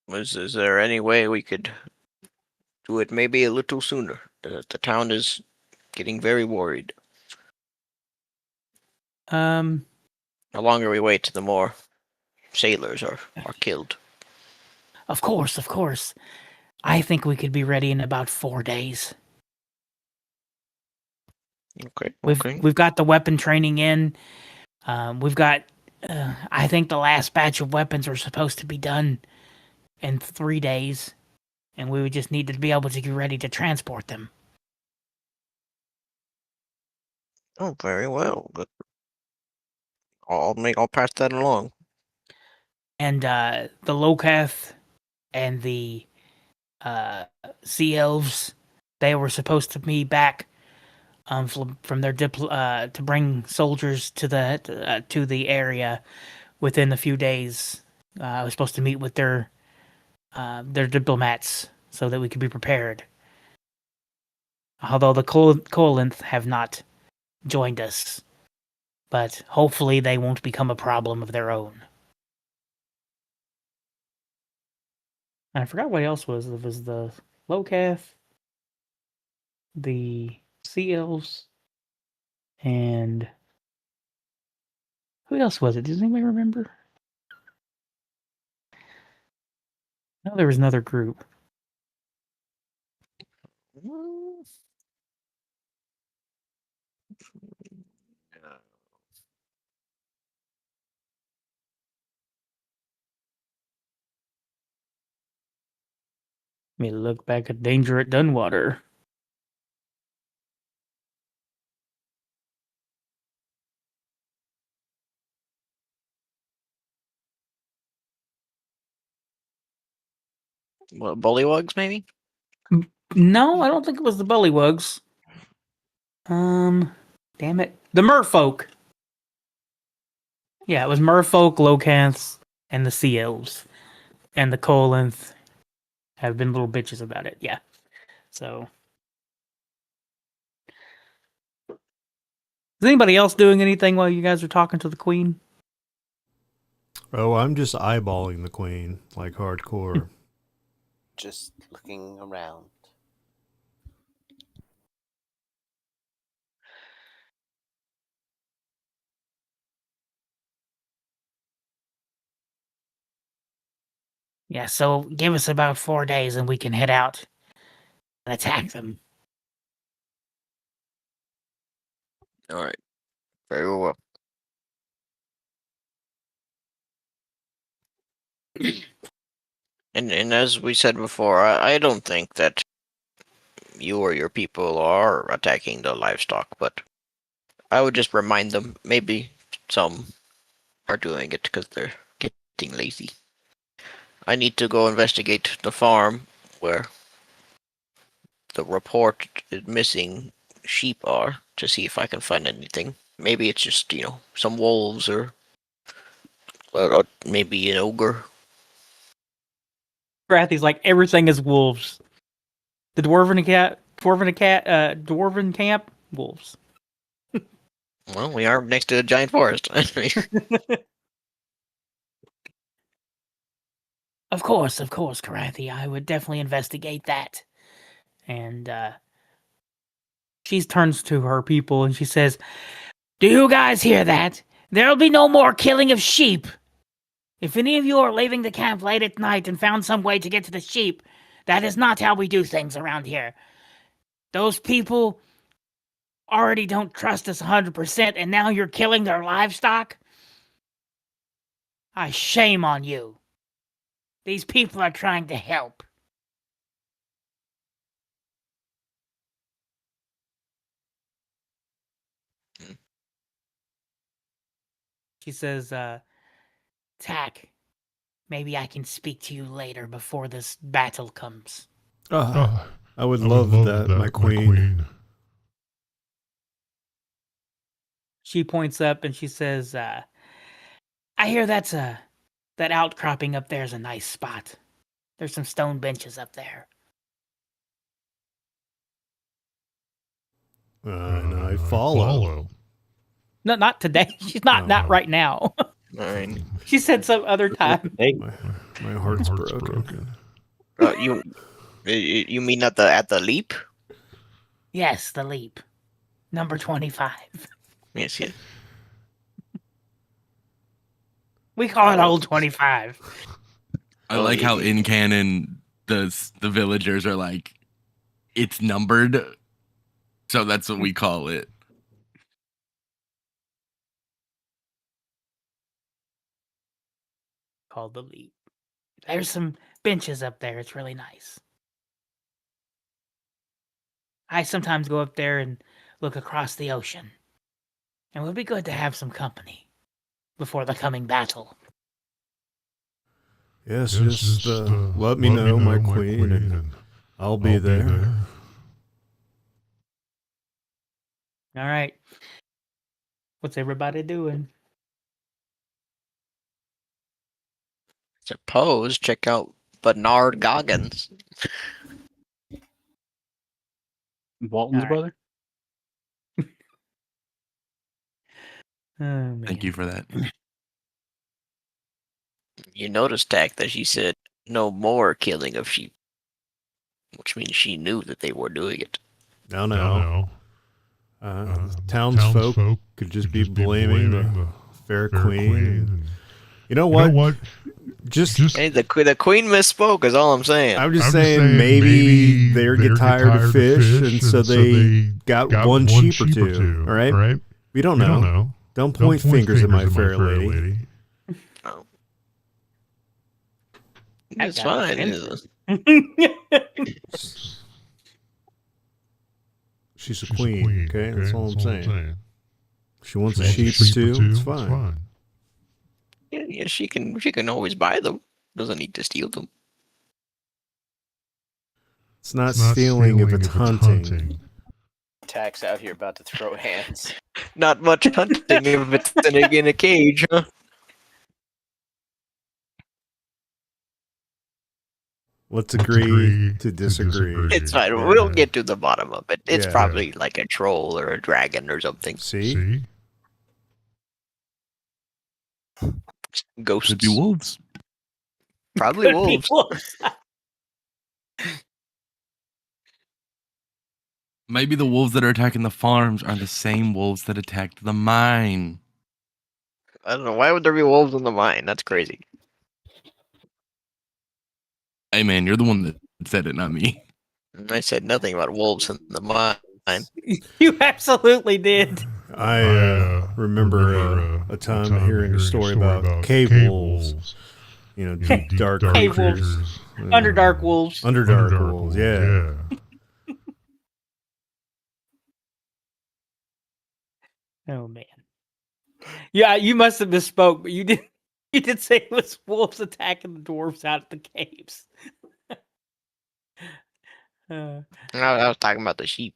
Is there any way we could do it maybe a little sooner? The town is getting very worried. The longer we wait, the more sailors are killed. Of course. I think we could be ready in about 4 days. Okay. We've got the weapon training in. We've got. I think the last batch of weapons are supposed to be done in 3 days, and we would just need to be able to get ready to transport them. Oh, very well. But I'll pass that along. And the Locath and the Sea Elves, they were supposed to be back from their to bring soldiers to the area within a few days. I was supposed to meet with their diplomats so that we could be prepared. Although the Coalinth have not joined us, but hopefully they won't become a problem of their own. I forgot what else was. It was the Locath, the sea elves, and who else was it? Does anybody remember? No, there was another group. Let me look back at Danger at Dunwater. What, bullywugs, maybe? No, I don't think it was the Bullywugs. Damn it. The Merfolk. Yeah, it was Merfolk, Locanths, and the Sea Elves. And the Colinth have been little bitches about it, yeah. So. Is anybody else doing anything while you guys are talking to the Queen? Oh, I'm just eyeballing the Queen, like hardcore. Just looking around. Yeah, so give us about 4 days and we can head out and attack them. All right. Very well. And as we said before, I don't think that you or your people are attacking the livestock, but I would just remind them. Maybe some are doing it because they're getting lazy. I need to go investigate the farm where the report is missing sheep are to see if I can find anything. Maybe it's just, some wolves or maybe an ogre. Grathy's like, everything is wolves. The dwarven camp, wolves. Well, we are next to a giant forest. Of course, Carathi. I would definitely investigate that. And she turns to her people and she says, "Do you guys hear that? There'll be no more killing of sheep. If any of you are leaving the camp late at night and found some way to get to the sheep, that is not how we do things around here. Those people already don't trust us 100%, and now you're killing their livestock? Shame on you. These people are trying to help." She says, "Tack, maybe I can speak to you later before this battle comes." I would love that, my queen. She points up and she says, "I hear that outcropping up there is a nice spot. There's some stone benches up there." And I follow. No, not today. She's not right now. Alright. She said some other time. Hey. My heart's broken. You mean at the leap? Yes, the leap. Number 25. Yes. We call it Old 25. I like how in canon the villagers are like, it's numbered, so that's what we call it. Called the leap. There's some benches up there. It's really nice. I sometimes go up there and look across the ocean. It would be good to have some company before the coming battle. Yes, just let me know, my queen, and I'll be there. All right. What's everybody doing? Suppose check out Bernard Goggins. Walton's brother? Oh, Thank you for that. You noticed, Tack, that she said no more killing of sheep, which means she knew that they were doing it. No. Townsfolk could just be blaming the fair queen. You know what? Hey, the queen misspoke is all I'm saying. I'm just saying maybe they get tired of fish, and so they got one sheep or two. All right? We don't know. Don't point fingers at my fair lady. Oh. It's fine. She's a queen, okay? That's all I'm saying. If she wants a sheep too, it's fine. Yeah, she can always buy them. Doesn't need to steal them. It's not stealing if it's hunting. Tax out here about to throw hands. Not much hunting if it's in a cage, huh? Let's agree to disagree. It's fine. Yeah. We'll get to the bottom of it. It's Yeah. probably like a troll or a dragon or something. See? Ghosts. Could be wolves. Probably wolves. Maybe the wolves that are attacking the farms are the same wolves that attacked the mine. I don't know. Why would there be wolves in the mine? That's crazy. Hey man, you're the one that said it, not me. I said nothing about wolves in the mine. You absolutely did. I remember a time hearing a story about cave wolves. You know, deep, dark Cave creatures. wolves. Underdark wolves. Underdark wolves, yeah. Oh man. Yeah, you must have misspoke, but you did. You did say it was wolves attacking the dwarves out of the caves. I was talking about the sheep.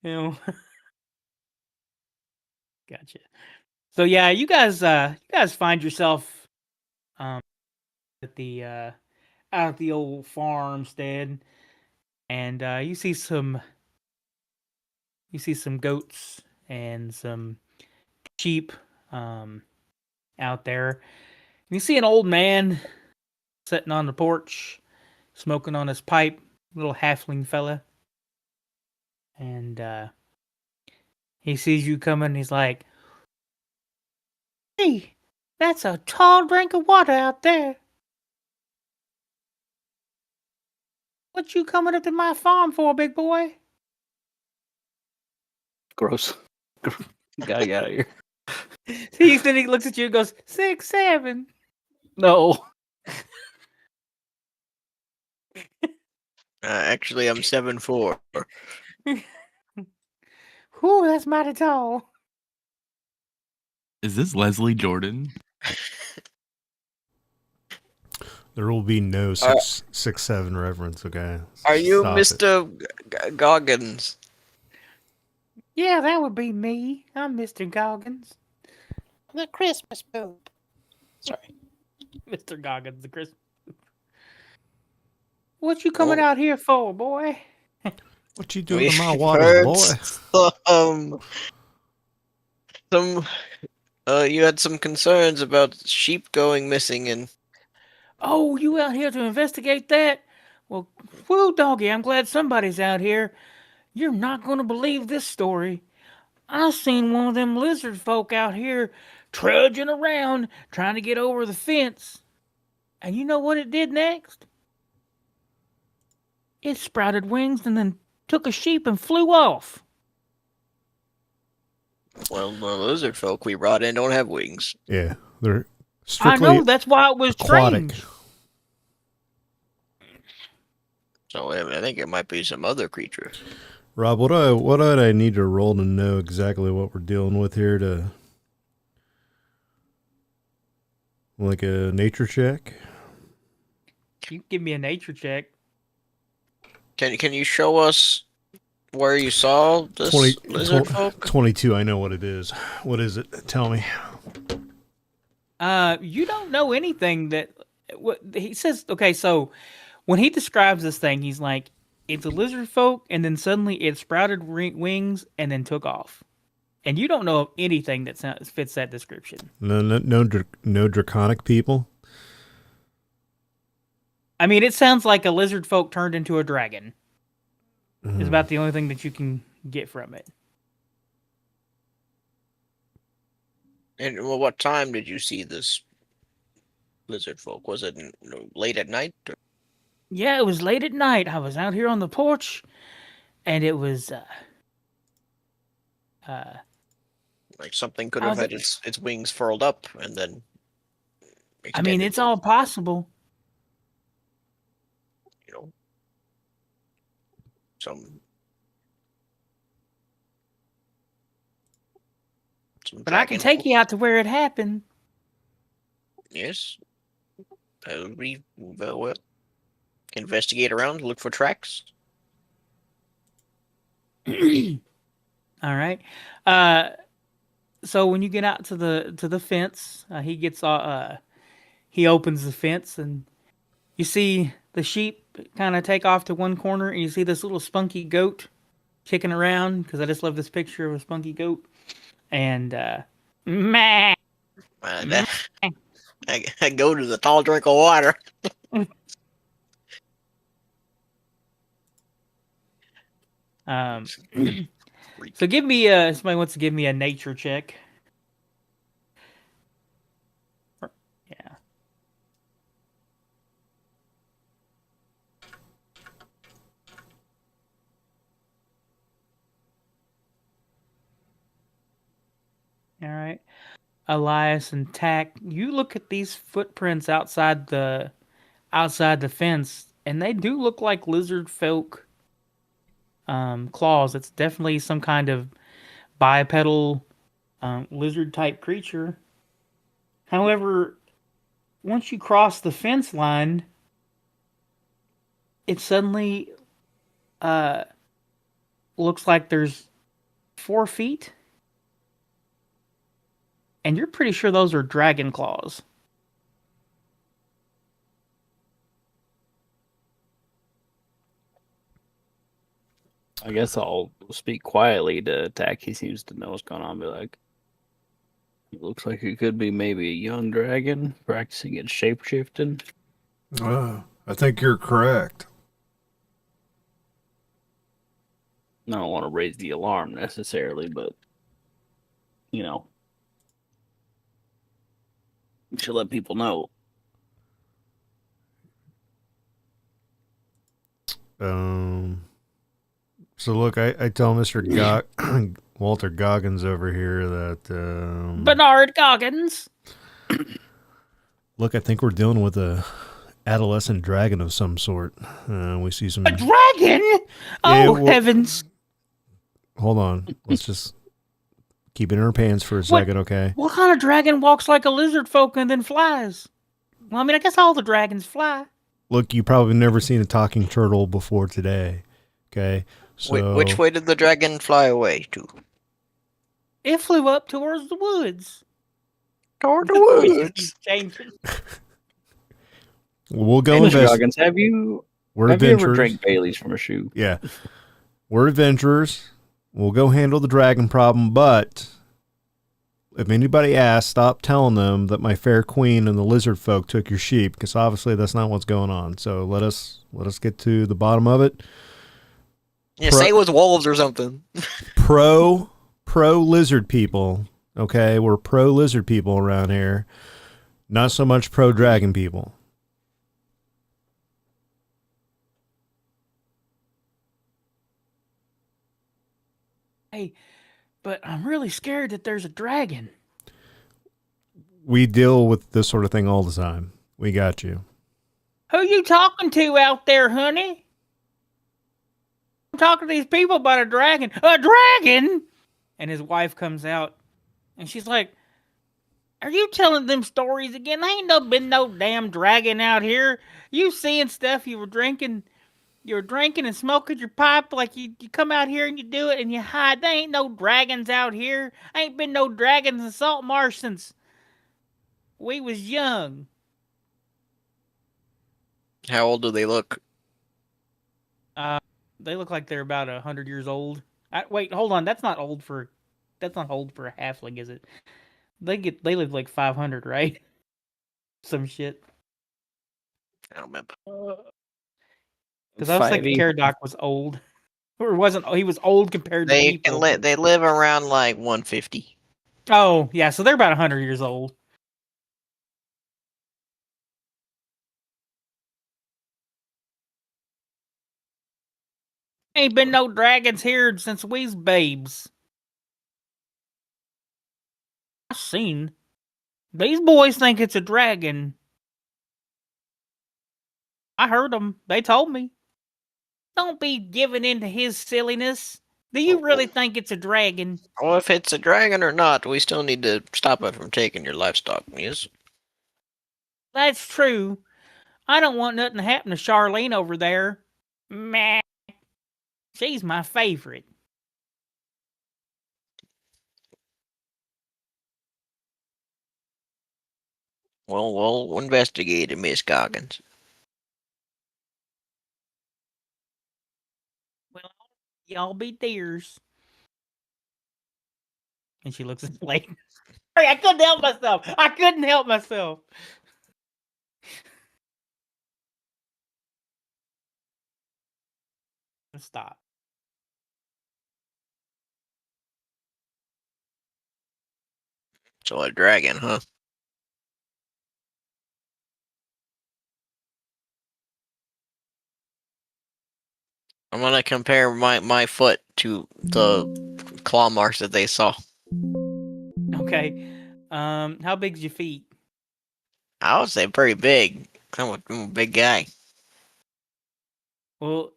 You know. Gotcha. So yeah, you guys find yourself at the out at the old farmstead, and you see some goats and some sheep out there. You see an old man sitting on the porch, smoking on his pipe, little halfling fella. And he sees you coming, he's like, "Hey, that's a tall drink of water out there. What you coming up to my farm for, big boy?" Gross. Gotta get out of here. Then he looks at you and goes, 6'7". No. Actually, I'm 7'4". Whew, that's mighty tall. Is this Leslie Jordan? There will be no 6'7" reference, okay? Are you Stop Mr. Goggins? Yeah, that would be me. I'm Mr. Goggins. The Christmas poop. Sorry. Mr. Goggins, the Christmas. What you coming out here for, boy? What you doing to my water, boy? You had some concerns about sheep going missing, and Oh, you out here to investigate that? Well, whoo, doggy, I'm glad somebody's out here. You're not going to believe this story. I seen one of them lizard folk out here trudging around trying to get over the fence. And you know what it did next? It sprouted wings and then took a sheep and flew off. well, the lizard folk we brought in don't have wings. Yeah, they're I strictly know, that's why it was aquatic. strange. So I think it might be some other creature. Rob, what do I need to roll to know exactly what we're dealing with here? To like a nature check? You can give me a nature check. Can you show us where you saw this lizard folk? 22. I know what it is. What is it? Tell me. You don't know anything that what he says. Okay, so when he describes this thing, he's like, it's a lizard folk, and then suddenly it sprouted wings and then took off. And you don't know of anything that fits that description. No draconic people. I mean, it sounds like a lizard folk turned into a dragon. is about the only thing that you can get from it. And what time did you see this lizard folk? Was it late at night? Or? Yeah, it was late at night. I was out here on the porch, and it was like something could have had its wings furled up and then extended. I mean, it's all possible. You know, some but I can take you out to where it happened. Yes. We will investigate around, look for tracks. All right. So when you get out to the fence, he opens the fence, and you see the sheep kind of take off to one corner, and you see this little spunky goat kicking around, because I just love this picture of a spunky goat. And meh. I go to the tall drink of water. So give me somebody wants to give me a nature check. Yeah. All right. Elias and Tack, you look at these footprints outside the fence, and they do look like lizard folk claws. It's definitely some kind of bipedal lizard type creature. However, once you cross the fence line, it suddenly looks like there's 4 feet. And you're pretty sure those are dragon claws. I guess I'll speak quietly to Tack. He seems to know what's going on. Be like, it looks like it could be maybe a young dragon practicing its shape-shifting. I think you're correct. I don't want to raise the alarm necessarily, but, you know, you should let people know. So look, I tell Mr. Walter Goggins over here that Bernard Goggins. Look, I think we're dealing with a adolescent dragon of some sort. We see some a dragon. Heavens! Hold on, let's just keep it in our pants for a second, okay? What kind of dragon walks like a lizard folk and then flies? Well, I mean, I guess all the dragons fly. Look, you probably never seen a talking turtle before today, okay? So, which way did the dragon fly away to? It flew up towards the woods. Toward the woods. We'll go Goggins, have you ever drank Bailey's from a shoe? Yeah. We're adventurers. We'll go handle the dragon problem, but if anybody asks, stop telling them that my fair queen and the lizard folk took your sheep, because obviously that's not what's going on. So let us get to the bottom of it. Yeah, say it was wolves or something. Pro lizard people, okay? We're pro lizard people around here. Not so much pro dragon people. Hey, but I'm really scared that there's a dragon. We deal with this sort of thing all the time. We got you. Who you talking to out there, honey? I'm talking to these people about a dragon. A dragon? And his wife comes out, and she's like, are you telling them stories again? There ain't been no damn dragon out here. You seeing stuff you were drinking and smoking your pipe like you come out here and you do it and you hide. There ain't no dragons out here. Ain't been no dragons in Saltmarsh since we was young. How old do they look? They look like they're about 100 years old. Wait, hold on. That's not old for a halfling, is it? They live like 500, right? Some shit. I don't remember. Because I was thinking Caradoc was old Or wasn't he was old compared to They people? they live around like 150. Oh, yeah, so they're about 100 years old. Ain't been no dragons here since we's babes. I seen. These boys think it's a dragon. I heard them. They told me. Don't be giving in to his silliness. Do you really think it's a dragon? Well, if it's a dragon or not, we still need to stop it from taking your livestock, yes? That's true. I don't want nothing to happen to Charlene over there. Meh. She's my favorite. Well, we'll investigate it, Miss Goggins. Well, y'all be dears. And she looks at Slade. Hey, I couldn't help myself. I couldn't help myself. Stop. So a dragon, huh? I'm gonna compare my foot to the claw marks that they saw. Okay. How big's your feet? I would say pretty big. I'm a big guy. Well,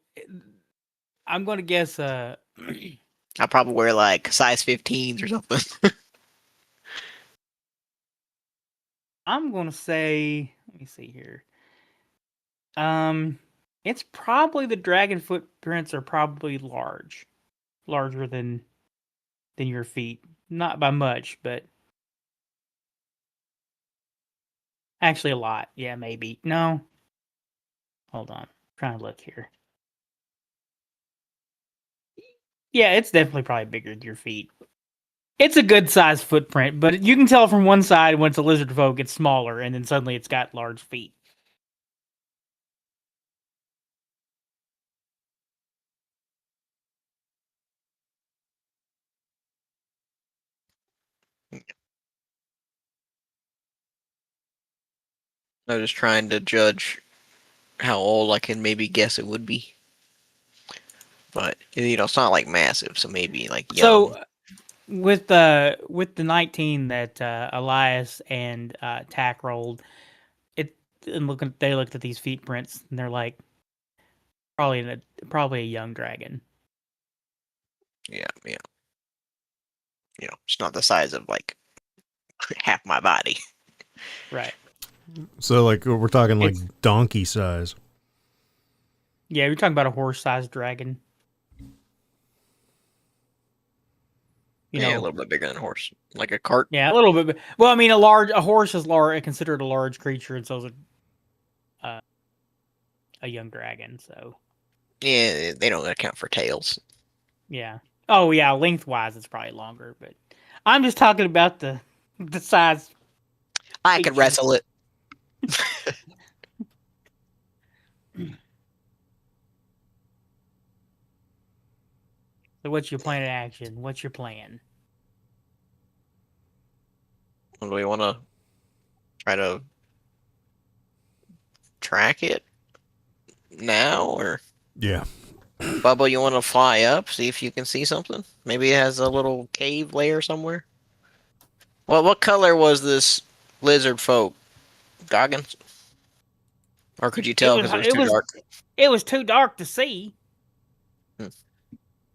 I'm gonna guess. I probably wear like size 15s or something. I'm gonna say. Let me see here. It's probably the dragon footprints are probably larger than your feet. Not by much, but actually a lot. Yeah, maybe. No. Hold on. I'm trying to look here. Yeah, it's definitely probably bigger than your feet. It's a good sized footprint, but you can tell from one side when it's a lizard folk, it's smaller, and then suddenly it's got large feet. I'm just trying to judge how old I can maybe guess it would be. But it's not like massive, so maybe like young. So with the 19 that Elias and Tack rolled, they looked at these feet prints and they're like probably a young dragon. Yeah. It's not the size of like half my body. Right. So like we're talking like donkey size. Yeah, you're talking about a horse-sized dragon. A little bit bigger than a horse, like a cart. Yeah, a little bit. Well, I mean, a horse is considered a large creature, and so is a young dragon. So Yeah, they don't account for tails. Yeah. Oh yeah, lengthwise it's probably longer, but I'm just talking about the size. I could wrestle it. So what's your plan of action? What's your plan? Do we want to try to track it now, or yeah? Bubba, you want to fly up, see if you can see something? Maybe it has a little cave layer somewhere. Well, what color was this lizard folk, Goggins? Or could you tell because it was too dark? It was too dark to see. Hmm.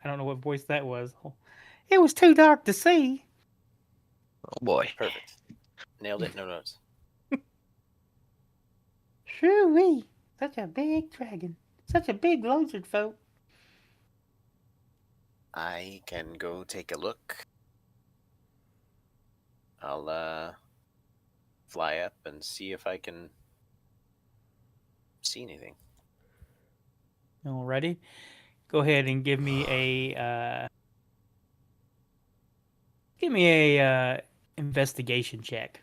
I don't know what voice that was. It was too dark to see. Oh boy. Perfect. Nailed it. No notes. Shoo-wee. Such a big dragon. Such a big lizard folk. I can go take a look. I'll fly up and see if I can see anything. Alrighty. Go ahead and give me a investigation check.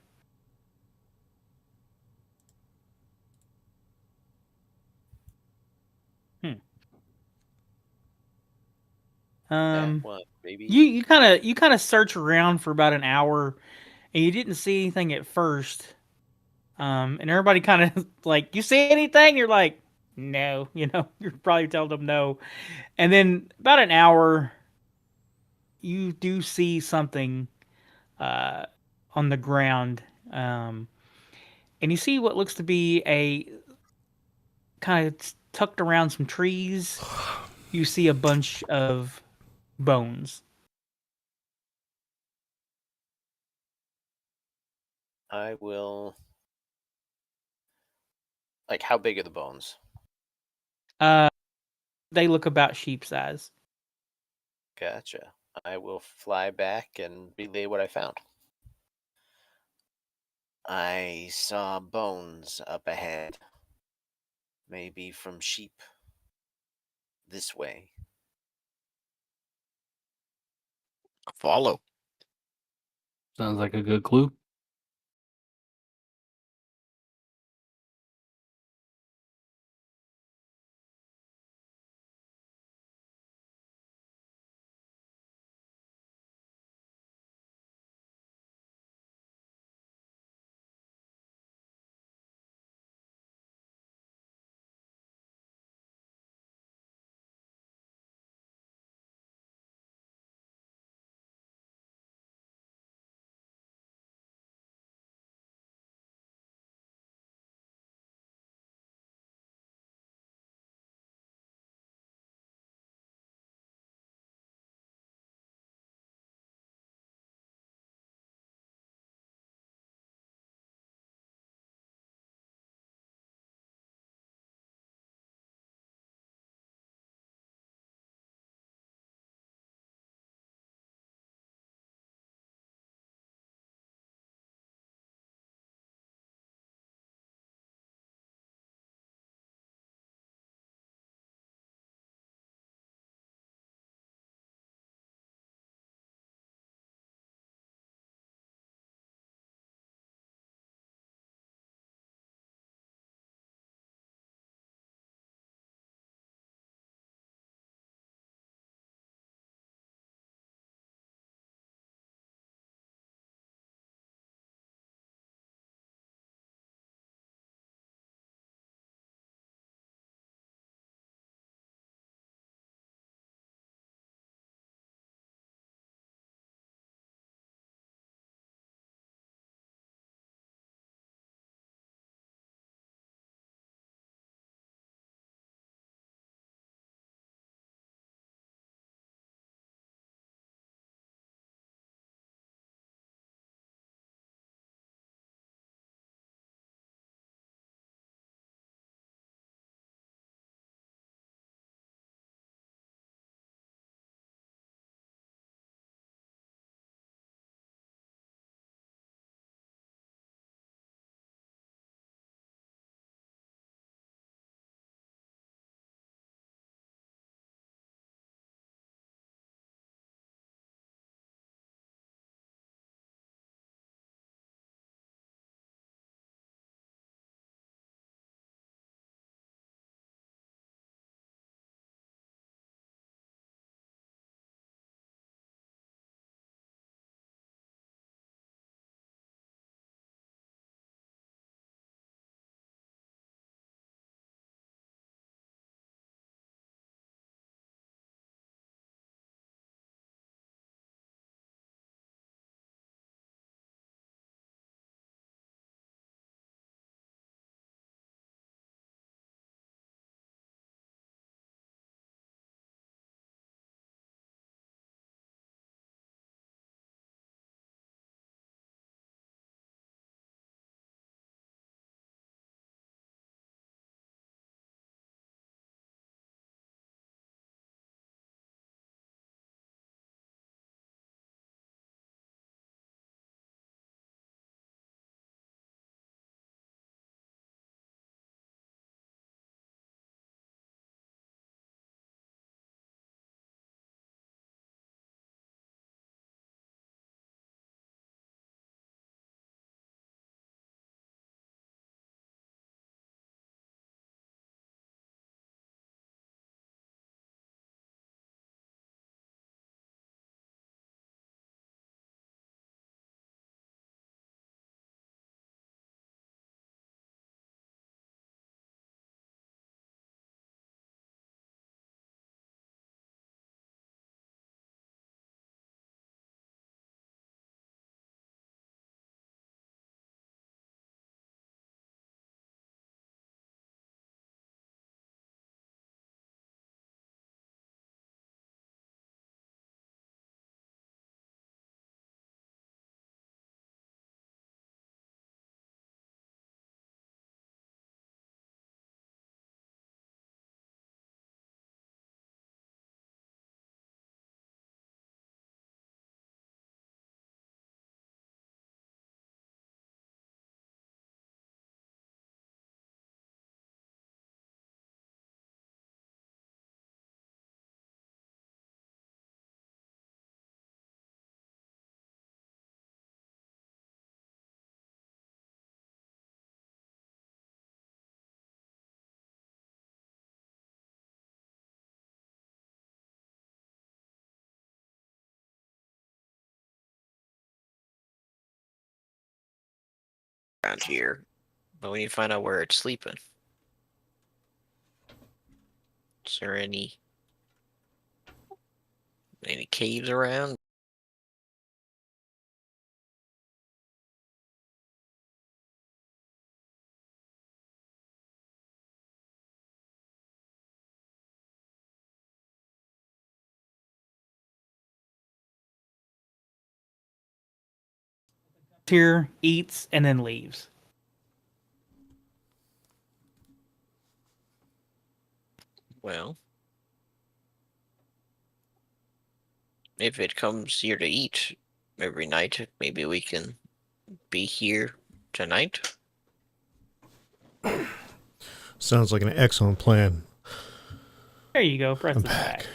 Maybe. You kind of search around for about an hour, and you didn't see anything at first. And everybody kind of like, you see anything? You're like, no. You're probably telling them no. And then about an hour, you do see something on the ground, and you see what looks to be a kind of tucked around some trees. You see a bunch of bones. I will. Like, how big are the bones? They look about sheep size. Gotcha. I will fly back and relay what I found. I saw bones up ahead. Maybe from sheep. This way. Follow. Sounds like a good clue. around here, but we need to find out where it's sleeping. Is there any caves around? Here, eats, and then leaves. Well, if it comes here to eat every night, maybe we can be here tonight. Sounds like an excellent plan. There you go. Press the back.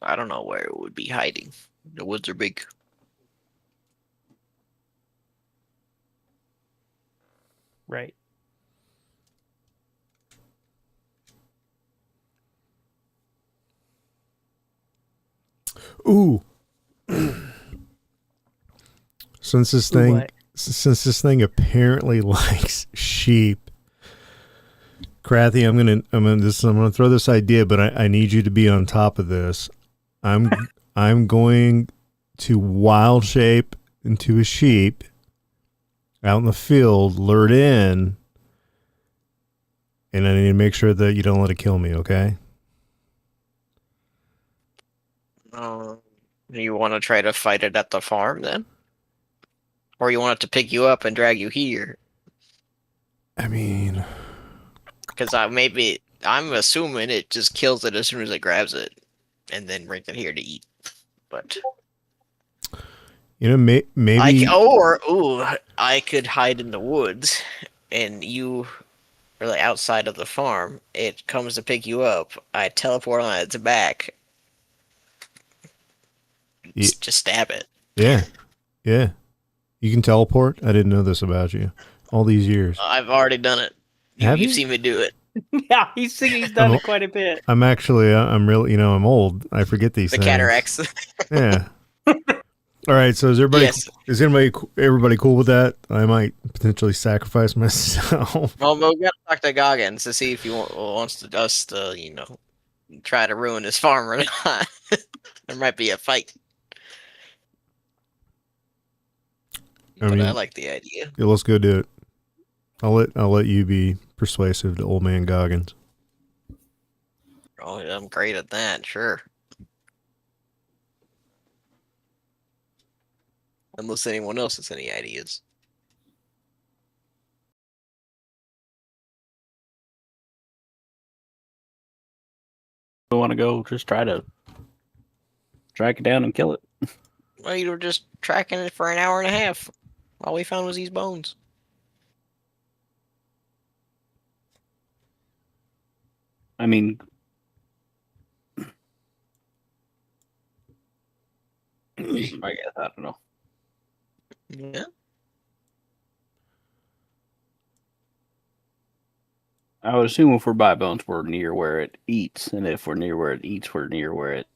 I don't know where it would be hiding. The woods are big. Right. Ooh. Since this thing apparently likes sheep, Krathy, I'm gonna throw this idea, but I need you to be on top of this. I'm going to wild shape into a sheep out in the field, lure it in, and I need to make sure that you don't let it kill me, okay? You want to try to fight it at the farm then? Or you want it to pick you up and drag you here? I mean... Because I'm assuming it just kills it as soon as it grabs it, and then brings it here to eat. But... You know, maybe... I could hide in the woods, and you are like outside of the farm. It comes to pick you up. I teleport on its back. Just stab it. Yeah. Yeah. You can teleport? I didn't know this about you. All these years. I've already done it. You've seen me do it. Yeah, he's done it quite a bit. I'm actually, I'm really, I'm old. I forget these things. The cataracts. Yeah. All right, so is everybody cool with that? I might potentially sacrifice myself. Well, we gotta talk to Goggins to see if he wants us to, try to ruin his farm or not. There might be a fight. I like the idea. Yeah, let's go do it. I'll let you be persuasive to old man Goggins. Oh, I'm great at that, sure. Unless anyone else has any ideas. We want to go just try to track it down and kill it. Well, you were just tracking it for an hour and a half. All we found was these bones. I mean, I guess, I don't know. Yeah. I would assume if we're by bones, we're near where it eats. And if we're near where it eats, we're near where it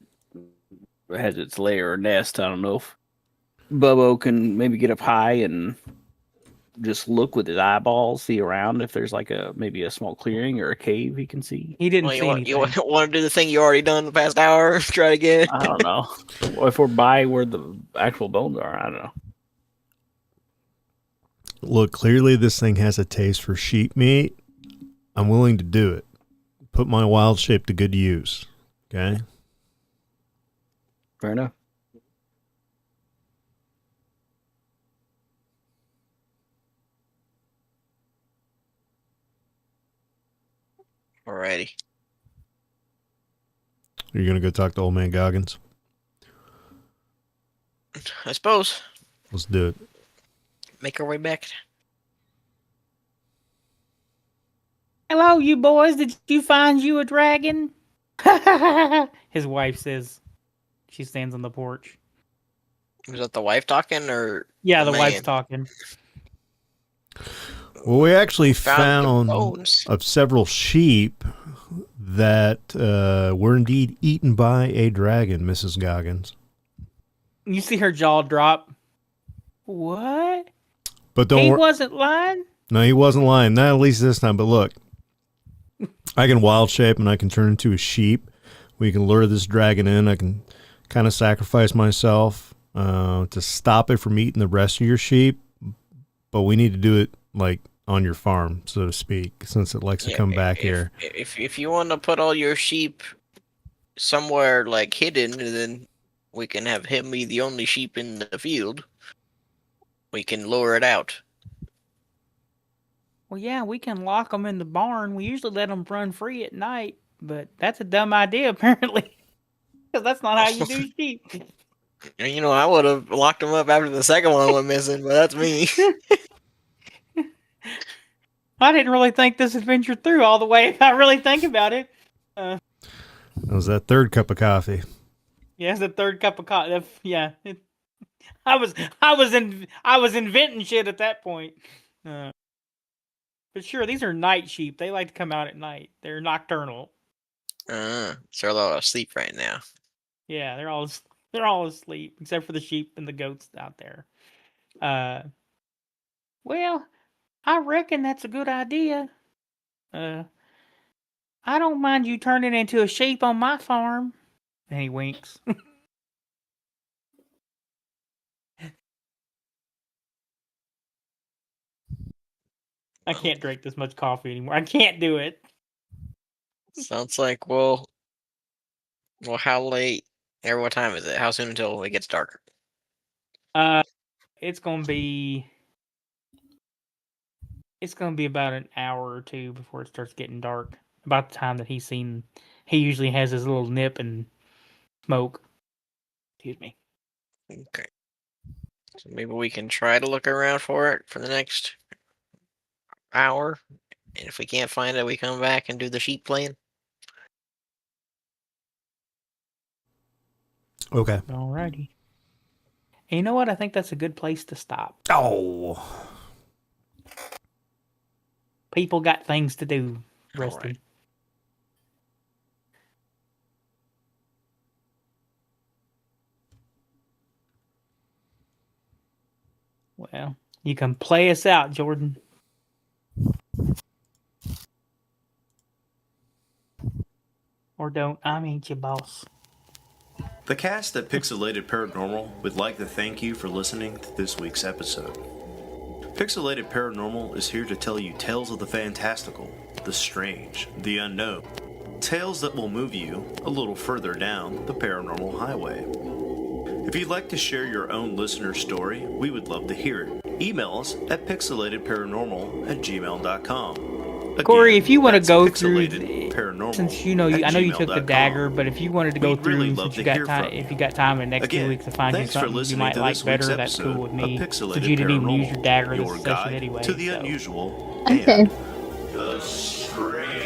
has its lair or nest. I don't know if Bubbo can maybe get up high and just look with his eyeballs, see around if there's like maybe a small clearing or a cave he can see. He didn't see anything. You want to do the thing you already done the past hour? Try it again? I don't know. If we're by where the actual bones are, I don't know. Look, clearly this thing has a taste for sheep meat. I'm willing to do it. Put my wild shape to good use. Okay? Fair enough. Alrighty. Are you going to go talk to old man Goggins? I suppose. Let's do it. Make our way back. Hello, you boys. Did you find you a dragon? His wife says. She stands on the porch. Was that the wife talking or? Yeah, the wife's talking. Well, we actually found of several sheep that we're indeed eaten by a dragon, Mrs. Goggins. You see her jaw drop. What? But don't He worry. wasn't lying? No, he wasn't lying. Not at least this time. But look, I can wild shape and I can turn into a sheep. We can lure this dragon in. I can kind of sacrifice myself to stop it from eating the rest of your sheep. But we need to do it like on your farm, so to speak, since it likes to come back here. If you want to put all your sheep somewhere like hidden, then we can have him be the only sheep in the field. We can lure it out. Well, yeah, we can lock them in the barn. We usually let them run free at night, but that's a dumb idea, apparently. Because that's not how you do sheep. You know, I would have locked them up after the second one went missing, but that's me. I didn't really think this adventure through all the way, if I really think about it. That was that third cup of coffee. Yeah, it's the third cup of coffee. Yeah. I was inventing shit at that point. But sure, these are night sheep. They like to come out at night. They're nocturnal. So they're all asleep right now. Yeah, they're all asleep except for the sheep and the goats out there. Well, I reckon that's a good idea. I don't mind you turning into a sheep on my farm. And he winks. I can't drink this much coffee anymore. I can't do it. Sounds like, well, how late or what time is it? How soon until it gets dark? It's gonna be about an hour or two before it starts getting dark. About the time that he usually has his little nip and smoke. Excuse me. Okay. So maybe we can try to look around for it for the next hour. And if we can't find it, we come back and do the sheep plan. Okay. Alrighty. And you know what? I think that's a good place to stop. Oh. People got things to do, Rusty. Right. Well, you can play us out, Jordan. Or don't. I ain't your boss. The cast at Pixelated Paranormal would like to thank you for listening to this week's episode. Pixelated Paranormal is here to tell you tales of the fantastical, the strange, the unknown. Tales that will move you a little further down the paranormal highway. If you'd like to share your own listener story, we would love to hear it. Email us at pixelatedparanormal@gmail.com. Again, Corey, if you want to that's go through, Paranormal since I know you took the @gmail.com. dagger, but if you wanted to go We'd through, really since love you to got hear time, from you. if you got time in the next 2 Again, weeks to find you thanks for something you listening might to like this better, week's that's episode cool with of me. Pixelated Since you didn't even use Paranormal, your dagger this your session guide anyway. to the so. unusual Okay. and the strange.